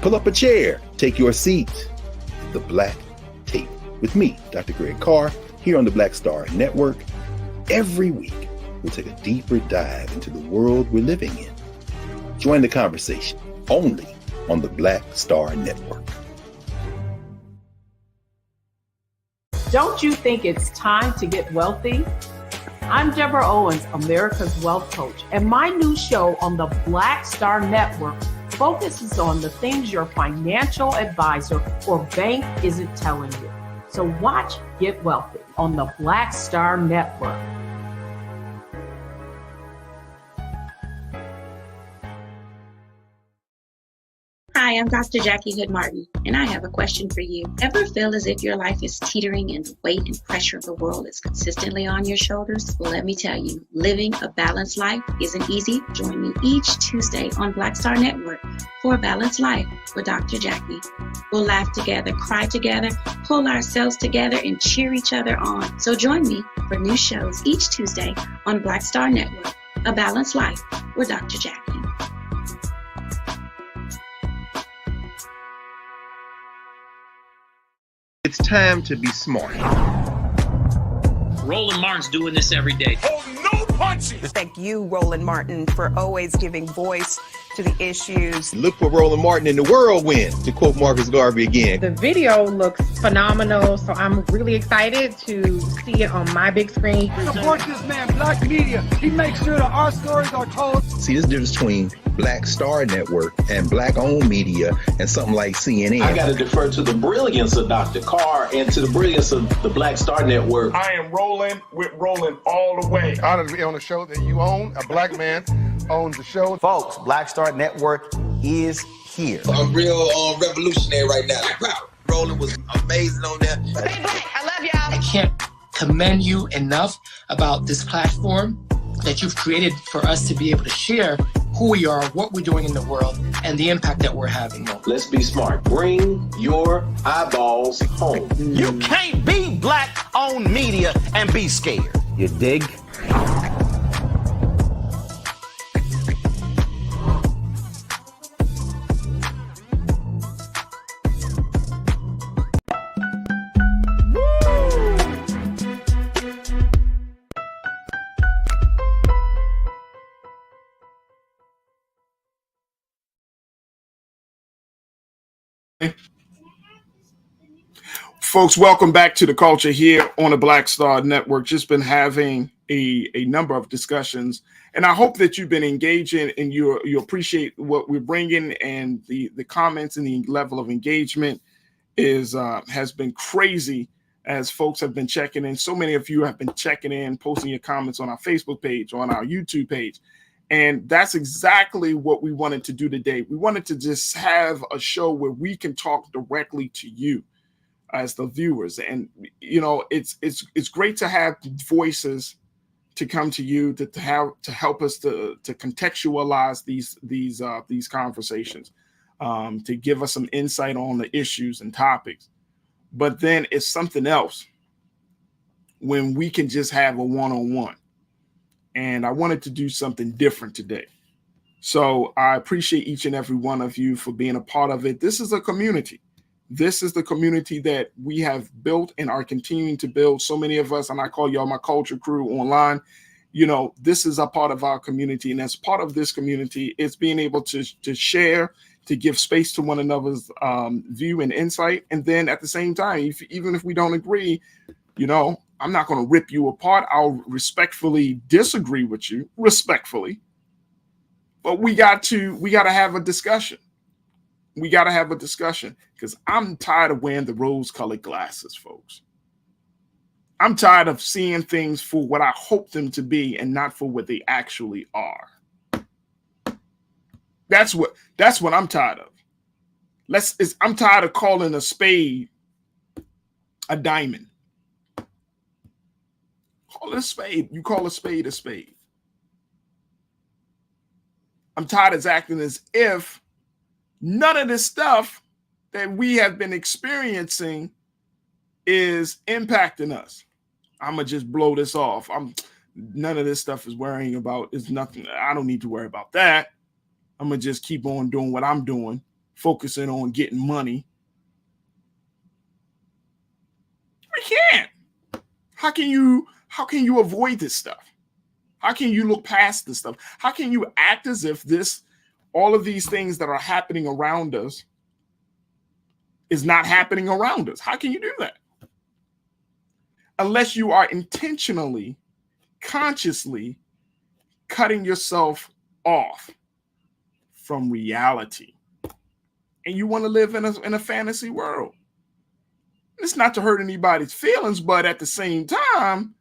Pull up a chair. Take your seat. The Black Tape with me, Dr. Greg Carr, here on the Black Star Network. Every week, we'll take a deeper dive into the world we're living in. Join the conversation only on the Black Star Network.
Don't you think it's time to get wealthy? I'm Deborah Owens, America's Wealth Coach, and my new show on the Black Star Network focuses on the things your financial advisor or bank isn't telling you. So watch Get Wealthy on the Black Star Network.
Hi, I'm Dr. Jackie Hood Martin, and I have a question for you. Ever feel as if your life is teetering and the weight and pressure of the world is consistently on your shoulders? Well, let me tell you, living a balanced life isn't easy. Join me each Tuesday on Black Star Network for A Balanced Life with Dr. Jackie. We'll laugh together, cry together, pull ourselves together, and cheer each other on. So join me for new shows each Tuesday on Black Star Network, A Balanced Life with Dr. Jackie.
It's time to be smart.
Roland Martin's doing this every day.
Oh, no punches!
Thank you, Roland Martin, for always giving voice to the issues.
Look for Roland Martin in the whirlwind, to quote Marcus Garvey again.
The video looks phenomenal, so I'm really excited to see it on my big screen.
Support this man, Black Media. He makes sure that our stories are told.
See, there's a difference between Black Star Network and Black-owned media and something like CNN.
I got to defer to the brilliance of Dr. Carr and to the brilliance of the Black Star Network.
I am rolling with Roland all the way.
Honored to be on a show that you own. A black man owns the show.
Folks, Black Star Network is here.
I'm real revolutionary right now. Roland was amazing on there.
Hey, Black, I love y'all. I can't commend you enough about this platform that you've created for us to be able to share who we are, what we're doing in the world, and the impact that we're having.
Let's be smart. Bring your eyeballs home.
You can't be Black-owned media and be scared. You dig?
Folks, welcome back to The Culture here on the Black Star Network. Just been having a number of discussions, and I hope that you've been engaging and you appreciate what we're bringing, and the comments and the level of engagement has been crazy as folks have been checking in. So many of you have been checking in, posting your comments on our Facebook page, on our YouTube page. And that's exactly what we wanted to do today. We wanted to just have a show where we can talk directly to you as the viewers. And, you know, it's great to have voices to come to you, to help us to contextualize these conversations, to give us some insight on the issues and topics. But then it's something else when we can just have a one-on-one. And I wanted to do something different today. So I appreciate each and every one of you for being a part of it. This is a community. This is the community that we have built and are continuing to build. So many of us, and I call y'all my culture crew online, you know, this is a part of our community. And as part of this community, it's being able to share, to give space to one another's view and insight. And then at the same time, even if we don't agree, you know, I'm not going to rip you apart. I'll respectfully disagree with you, respectfully. But we got to have a discussion. We got to have a discussion because I'm tired of wearing the rose-colored glasses, folks. I'm tired of seeing things for what I hope them to be and not for what they actually are. That's what I'm tired of. I'm tired of calling a spade a diamond. Call it a spade. You call a spade a spade. I'm tired of acting as if none of this stuff that we have been experiencing is impacting us. I'm going to just blow this off. None of this stuff is worrying about is nothing. I don't need to worry about that. I'm going to just keep on doing what I'm doing, focusing on getting money. can't. How can you avoid this stuff? How can you look past this stuff? How can you act as if all of these things that are happening around us is not happening around us? How can you do that? Unless you are intentionally, consciously cutting yourself off from reality. And you want to live in a fantasy world. It's not to hurt anybody's feelings, but at the same time,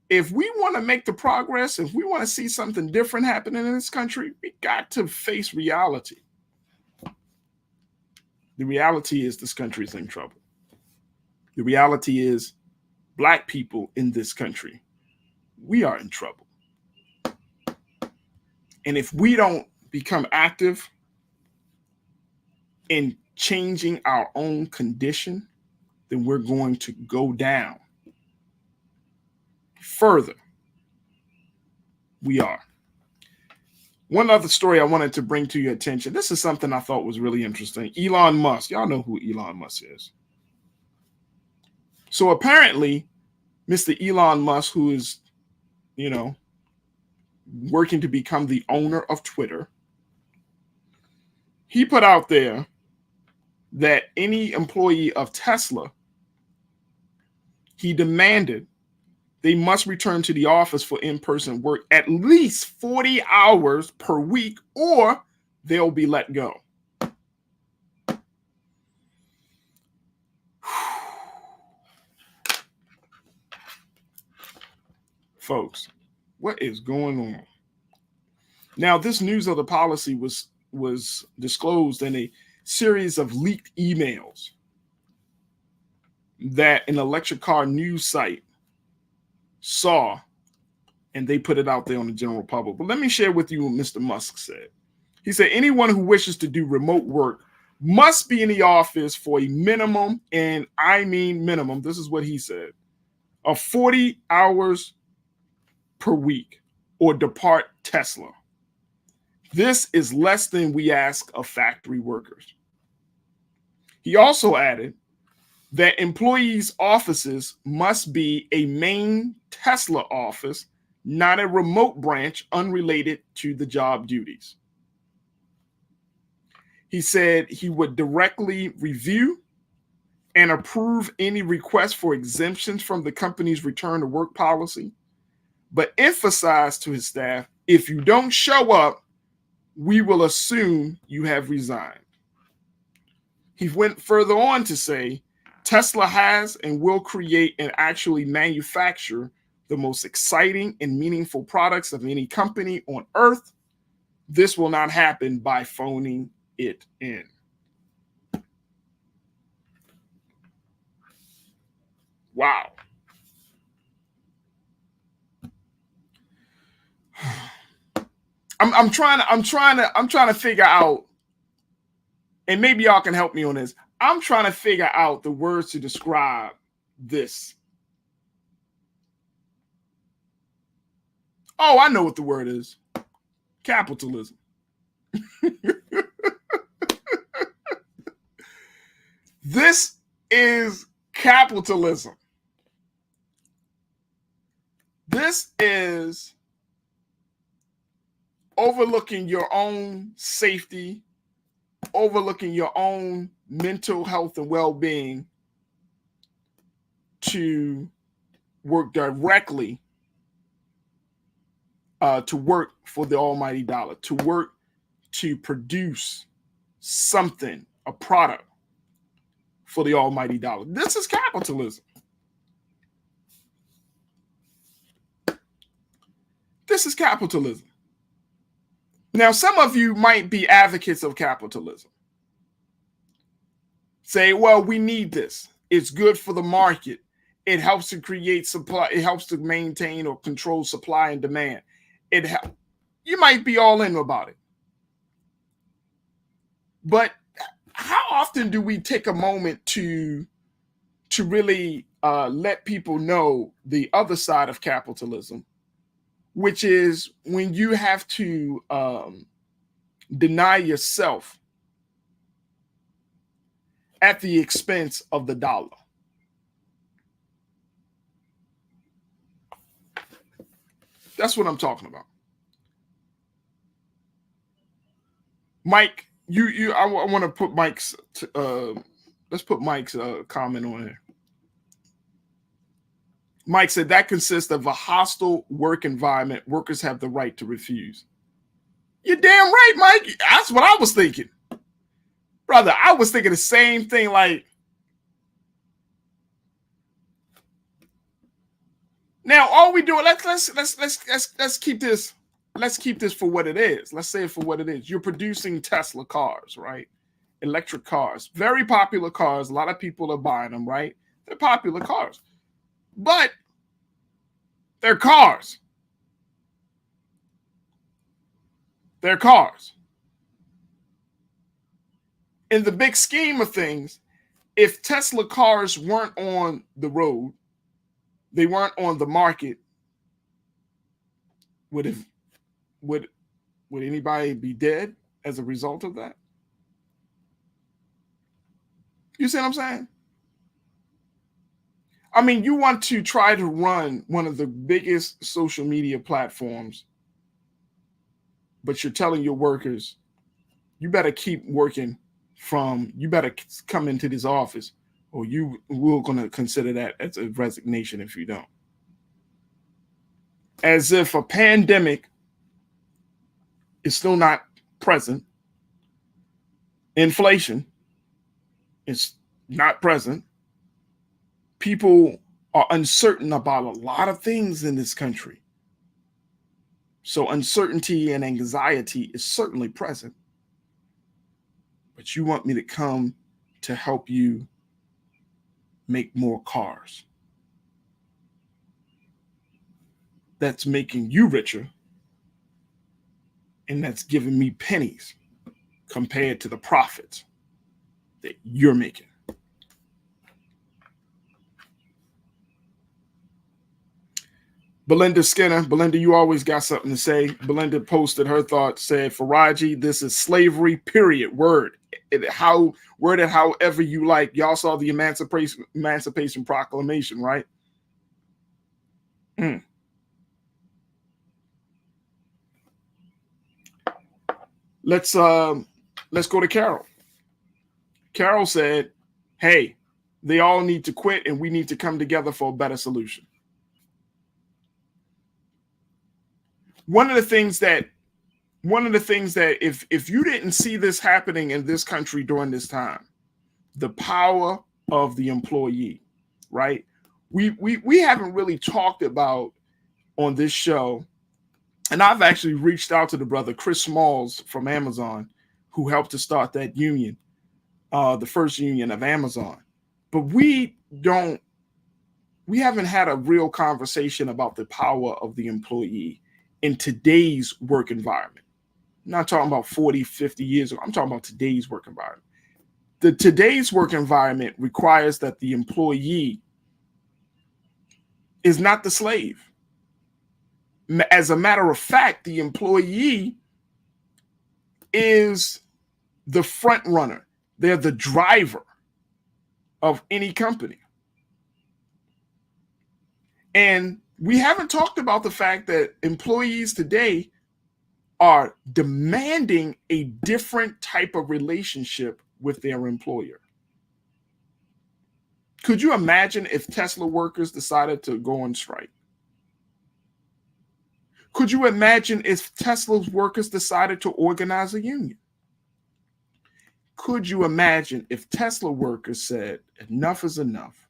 if we want to make the progress, if we want to see something different happening in this country, we got to face reality. The reality is this country is in trouble. The reality is Black people in this country, we are in trouble. And if we don't become active in changing our own condition, then we're going to go down further. We are. One other story I wanted to bring to your attention. This is something I thought was really interesting. Elon Musk. Y'all know who Elon Musk is. So apparently, Mr. Elon Musk, who is, working to become the owner of Twitter, he put out there that any employee of Tesla, he demanded they must return to the office for in-person work at least 40 hours per week or they'll be let go. Folks, what is going on? Now, this news of the policy was disclosed in a series of leaked emails that an electric car news site saw, and they put it out there on the general public. But let me share with you what Mr. Musk said. He said, anyone who wishes to do remote work must be in the office for a minimum, and I mean minimum, this is what he said, of 40 hours per week or depart Tesla. This is less than we ask of factory workers. He also added that employees' offices must be a main Tesla office, not a remote branch unrelated to the job duties. He said he would directly review and approve any requests for exemptions from the company's return to work policy, but emphasized to his staff, if you don't show up, we will assume you have resigned. He went further on to say, Tesla has and will create and actually manufacture the most exciting and meaningful products of any company on earth. This will not happen by phoning it in. Wow. I'm trying to figure out, and maybe y'all can help me on this. I'm trying to figure out the words to describe this. Oh, I know what the word is. Capitalism. This is capitalism. This is overlooking your own safety, overlooking your own mental health and well-being to work directly, to work for the almighty dollar, to work to produce something, a product for the almighty dollar. This is capitalism. This is capitalism. Now, some of you might be advocates of capitalism. Say, well, we need this. It's good for the market. It helps to create supply. It helps to maintain or control supply and demand. You might be all in about it. But how often do we take a moment to really let people know the other side of capitalism, which is when you have to deny yourself at the expense of the dollar? That's what I'm talking about. Mike, I want to put Mike's. Let's put Mike's comment on here. Mike said that consists of a hostile work environment. Workers have the right to refuse. You're damn right, Mike. That's what I was thinking, brother. I was thinking the same thing. Like, now all we do. Let's keep this. Let's keep this for what it is. Let's say it for what it is. You're producing Tesla cars, right? Electric cars, very popular cars. A lot of people are buying them, right? They're popular cars. But they're cars. They're cars. In the big scheme of things, if Tesla cars weren't on the road, they weren't on the market, would anybody be dead as a result of that? You see what I'm saying? I mean, you want to try to run one of the biggest social media platforms, but you're telling your workers, you better keep working you better come into this office, or we're going to consider that as a resignation if you don't. As if a pandemic is still not present. Inflation is not present. People are uncertain about a lot of things in this country. So uncertainty and anxiety is certainly present. But you want me to come to help you make more cars. That's making you richer. And that's giving me pennies compared to the profits that you're making. Belinda Skinner. Belinda, you always got something to say. Belinda posted her thoughts, said, Farajii, this is slavery, period. Word it however you like. Y'all saw the Emancipation Proclamation, right? Let's go to Carol. Carol said, hey, they all need to quit and we need to come together for a better solution. One of the things that if you didn't see this happening in this country during this time, the power of the employee, right? We haven't really talked about on this show, and I've actually reached out to the brother Chris Smalls from Amazon, who helped to start that union, the first union of Amazon. But we haven't had a real conversation about the power of the employee in today's work environment. I'm not talking about 40, 50 years ago. I'm talking about today's work environment. Today's work environment requires that the employee is not the slave. As a matter of fact, the employee is the front runner. They're the driver of any company. And we haven't talked about the fact that employees today are demanding a different type of relationship with their employer. Could you imagine if Tesla workers decided to go on strike? Could you imagine if Tesla's workers decided to organize a union? Could you imagine if Tesla workers said, enough is enough,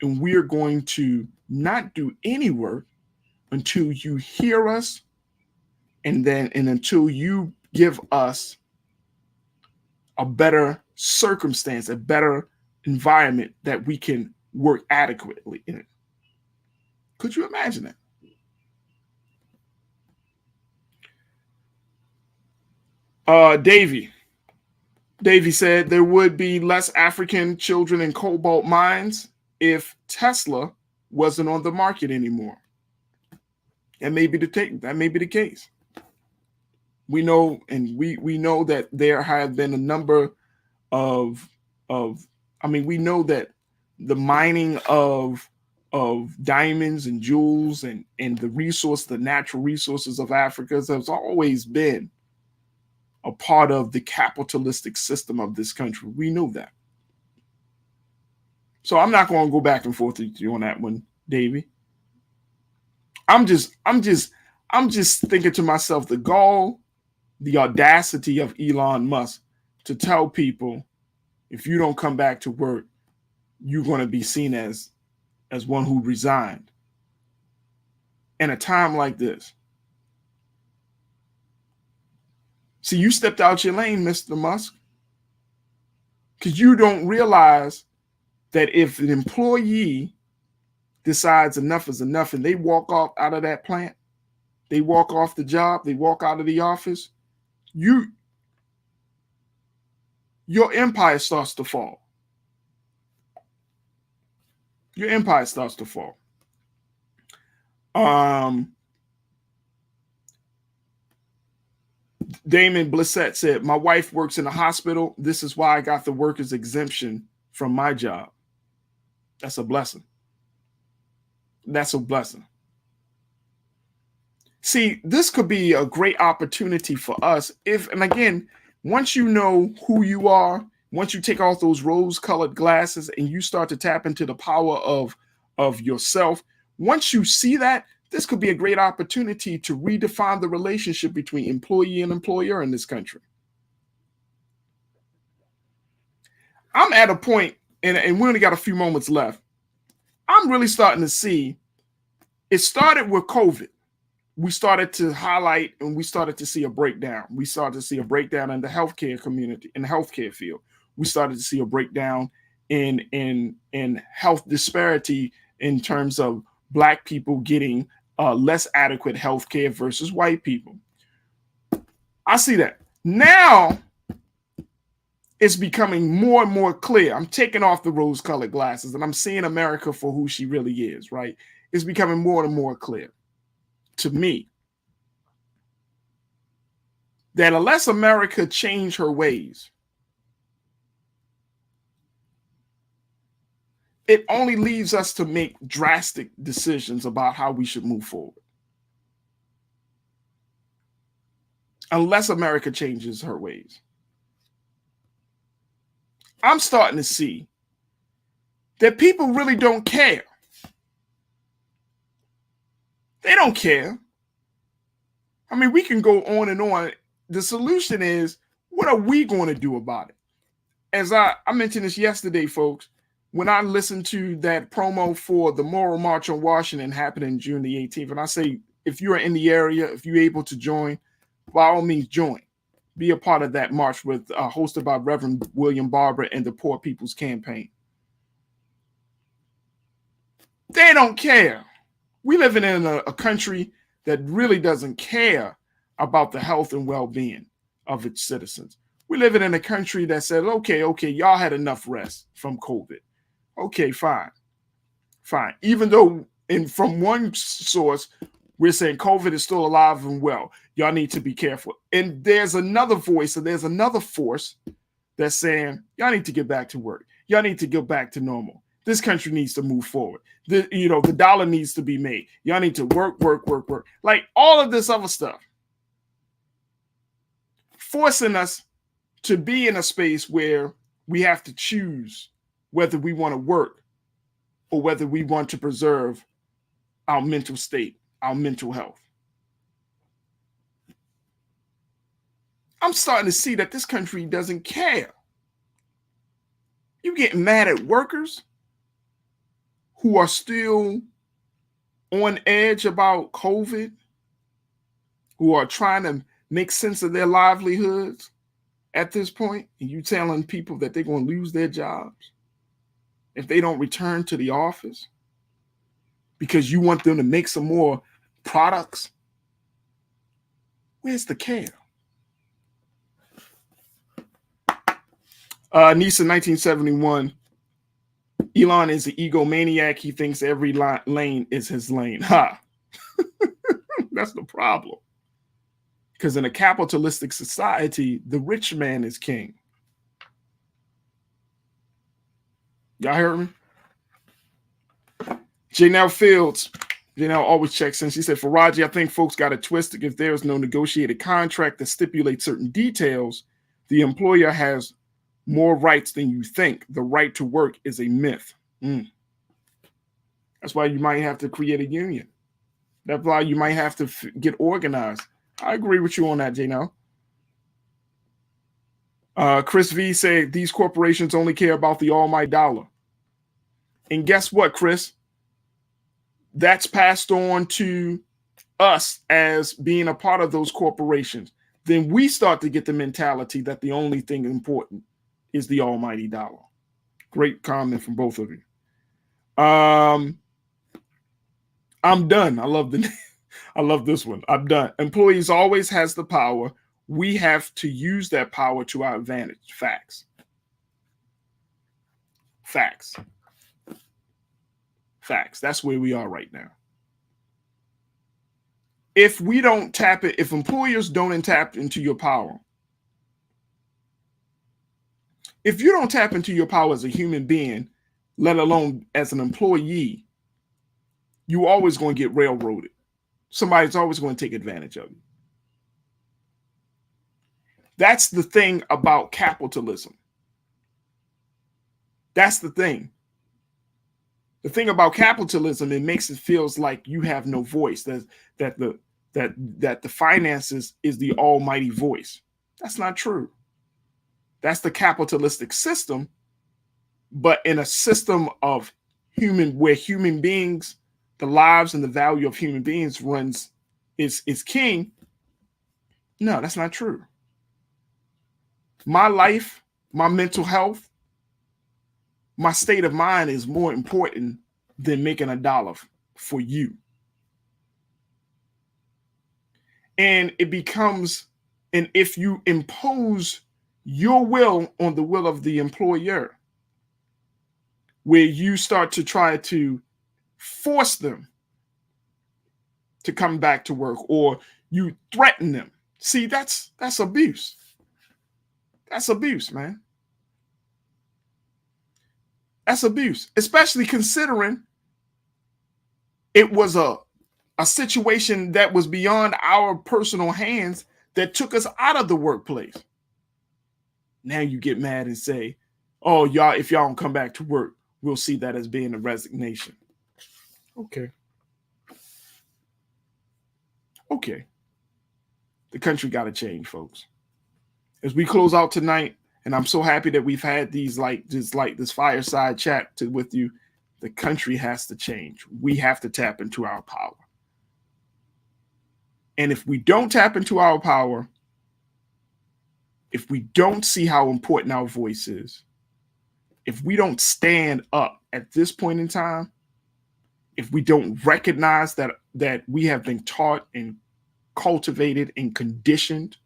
and we're going to not do any work until you hear us and until you give us a better circumstance, a better environment that we can work adequately in it? Could you imagine that? Davey said there would be less African children in cobalt mines if Tesla wasn't on the market anymore. That may be the case. We know, and we know that there have been a number we know that the mining of of diamonds and jewels and the natural resources of Africa has always been a part of the capitalistic system of this country. We know that. So I'm not going to go back and forth with you on that one, Davey. I'm just thinking to myself, the gall, the audacity of Elon Musk to tell people, if you don't come back to work, you're going to be seen as one who resigned. In a time like this. See, you stepped out your lane, Mr. Musk, because you don't realize that if an employee decides enough is enough and they walk off out of that plant, they walk off the job, they walk out of the office, your empire starts to fall. Your empire starts to fall. Damon Blissett said, my wife works in a hospital. This is why I got the workers exemption from my job. That's a blessing. That's a blessing. See, this could be a great opportunity for us and again, once you know who you are, once you take off those rose-colored glasses and you start to tap into the power of yourself, once you see that, this could be a great opportunity to redefine the relationship between employee and employer in this country. I'm at a point, and we only got a few moments left. I'm really starting to see, it started with COVID. We started to highlight and we started to see a breakdown. We started to see a breakdown in the healthcare community, in the healthcare field. We started to see a breakdown in health disparity in terms of Black people getting less adequate health care versus white people. I see that. Now it's becoming more and more clear. I'm taking off the rose-colored glasses and I'm seeing America for who she really is, right? It's becoming more and more clear to me that unless America change her ways, it only leaves us to make drastic decisions about how we should move forward. Unless America changes her ways. I'm starting to see that people really don't care. They don't care. I mean, we can go on and on. The solution is, what are we going to do about it? As I mentioned this yesterday, folks, when I listened to that promo for the Moral March on Washington happening June the 18th, and I say, if you're in the area, if you're able to join, by all means join. Be a part of that march with hosted by Reverend William Barber and the Poor People's Campaign. They don't care. We live in a country that really doesn't care about the health and well-being of its citizens. We live in a country that said, okay, y'all had enough rest from COVID. Okay, fine. Even though from one source, we're saying COVID is still alive and well. Y'all need to be careful. And there's another voice and there's another force that's saying, y'all need to get back to work. Y'all need to get back to normal. This country needs to move forward. The dollar needs to be made. Y'all need to work. Like all of this other stuff. Forcing us to be in a space where we have to choose whether we want to work or whether we want to preserve our mental state, our mental health. I'm starting to see that this country doesn't care. You get mad at workers who are still on edge about COVID, who are trying to make sense of their livelihoods at this point, and you telling people that they're going to lose their jobs if they don't return to the office because you want them to make some more products. Where's the care? Nisa, 1971. Elon is an egomaniac. He thinks every lane is his lane. Ha! That's the problem. Because in a capitalistic society, the rich man is king. Y'all heard me? Janelle Fields. Janelle always checks in. She said, Farajii, I think folks got it twisted. If there is no negotiated contract that stipulates certain details, the employer has more rights than you think. The right to work is a myth. That's why you might have to create a union. That's why you might have to get organized. I agree with you on that, Janelle. Chris V said, these corporations only care about the almighty dollar. And guess what, Chris? That's passed on to us as being a part of those corporations. Then we start to get the mentality that the only thing important is the almighty dollar. Great comment from both of you. I'm done. I love this one. I'm done. Employees always has the power. We have to use that power to our advantage. Facts. Facts. Facts. That's where we are right now. If we don't tap it, if employers don't tap into your power, if you don't tap into your power as a human being, let alone as an employee, you're always going to get railroaded. Somebody's always going to take advantage of you. That's the thing about capitalism. That's the thing. The thing about capitalism, it makes it feels like you have no voice. That the finances is the almighty voice. That's not true. That's the capitalistic system, but in a system of where human beings, the lives and the value of human beings is king. No, that's not true. My life, my mental health, my state of mind is more important than making a dollar for you. And it becomes, and if you impose your will on the will of the employer, where you start to try to force them to come back to work, or you threaten them. See, that's abuse. That's abuse, man. That's abuse, especially considering it was a situation that was beyond our personal hands that took us out of the workplace. Now you get mad and say, oh, y'all, if y'all don't come back to work, we'll see that as being a resignation. Okay. Okay. The country got to change, folks. As we close out tonight, and I'm so happy that we've had these this fireside chat with you. The country has to change. We have to tap into our power. And if we don't tap into our power, if we don't see how important our voice is, if we don't stand up at this point in time, if we don't recognize that we have been taught and cultivated and conditioned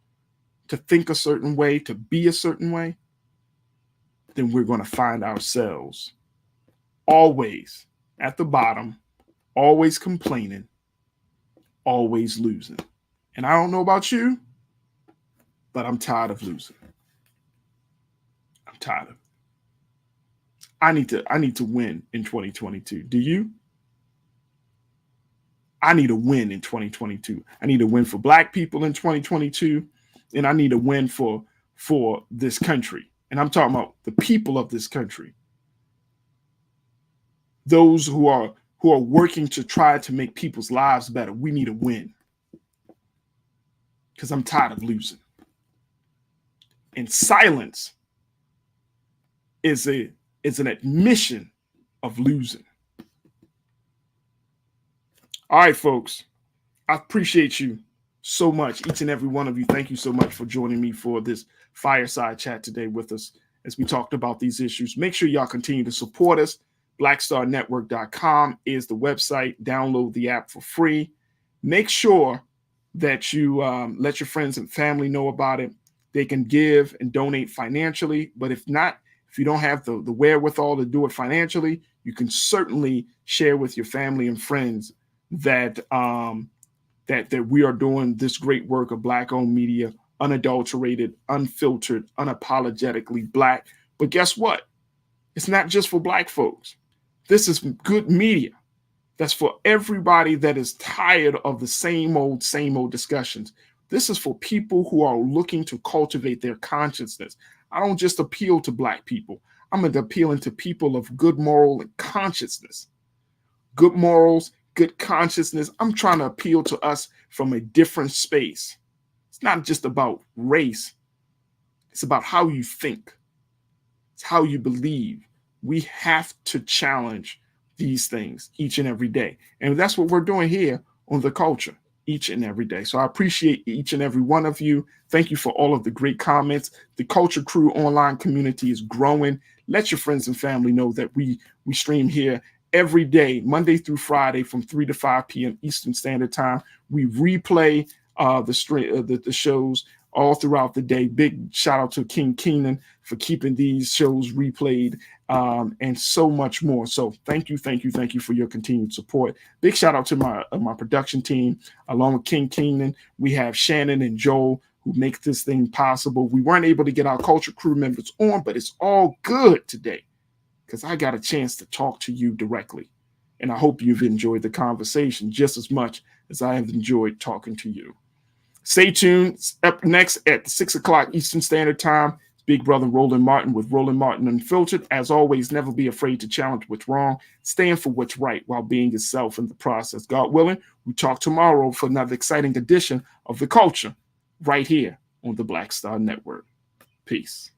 to think a certain way, to be a certain way, then we're going to find ourselves always at the bottom, always complaining, always losing. And I don't know about you, but I'm tired of losing. I'm tired of it. I need to win in 2022. Do you? I need a win in 2022. I need a win for Black people in 2022. And I need a win for this country. And I'm talking about the people of this country. Those who are working to try to make people's lives better. We need a win. Because I'm tired of losing. And silence is an admission of losing. All right, folks. I appreciate you so much, each and every one of you. Thank you so much for joining me for this fireside chat today with us as we talked about these issues. Make sure y'all continue to support us. BlackStarNetwork.com is the website. Download the app for free. Make sure that you let your friends and family know about it. They can give and donate financially, but if not, if you don't have the wherewithal to do it financially, you can certainly share with your family and friends that we are doing this great work of Black-owned media, unadulterated, unfiltered, unapologetically Black. But guess what? It's not just for Black folks. This is good media. That's for everybody that is tired of the same old discussions. This is for people who are looking to cultivate their consciousness. I don't just appeal to Black people. I'm appealing to people of good moral and consciousness. Good morals, good consciousness. I'm trying to appeal to us from a different space. It's not just about race. It's about how you think. It's how you believe. We have to challenge these things each and every day. And that's what we're doing here on The Culture each and every day. So I appreciate each and every one of you. Thank you for all of the great comments. The Culture Crew online community is growing. Let your friends and family know that we stream here every day, Monday through Friday from 3 to 5 p.m. Eastern Standard Time. We replay the shows all throughout the day. Big shout out to King Keenan for keeping these shows replayed, and so much more. So thank you for your continued support. Big shout out to my production team, along with King Keenan. We have Shannon and Joel who make this thing possible. We weren't able to get our Culture Crew members on, but it's all good today because I got a chance to talk to you directly. And I hope you've enjoyed the conversation just as much as I have enjoyed talking to you. Stay tuned. Up next at 6 o'clock Eastern Standard Time, Big Brother Roland Martin with Roland Martin Unfiltered. As always, never be afraid to challenge what's wrong. Stand for what's right while being yourself in the process. God willing, we talk tomorrow for another exciting edition of The Culture right here on the Black Star Network. Peace.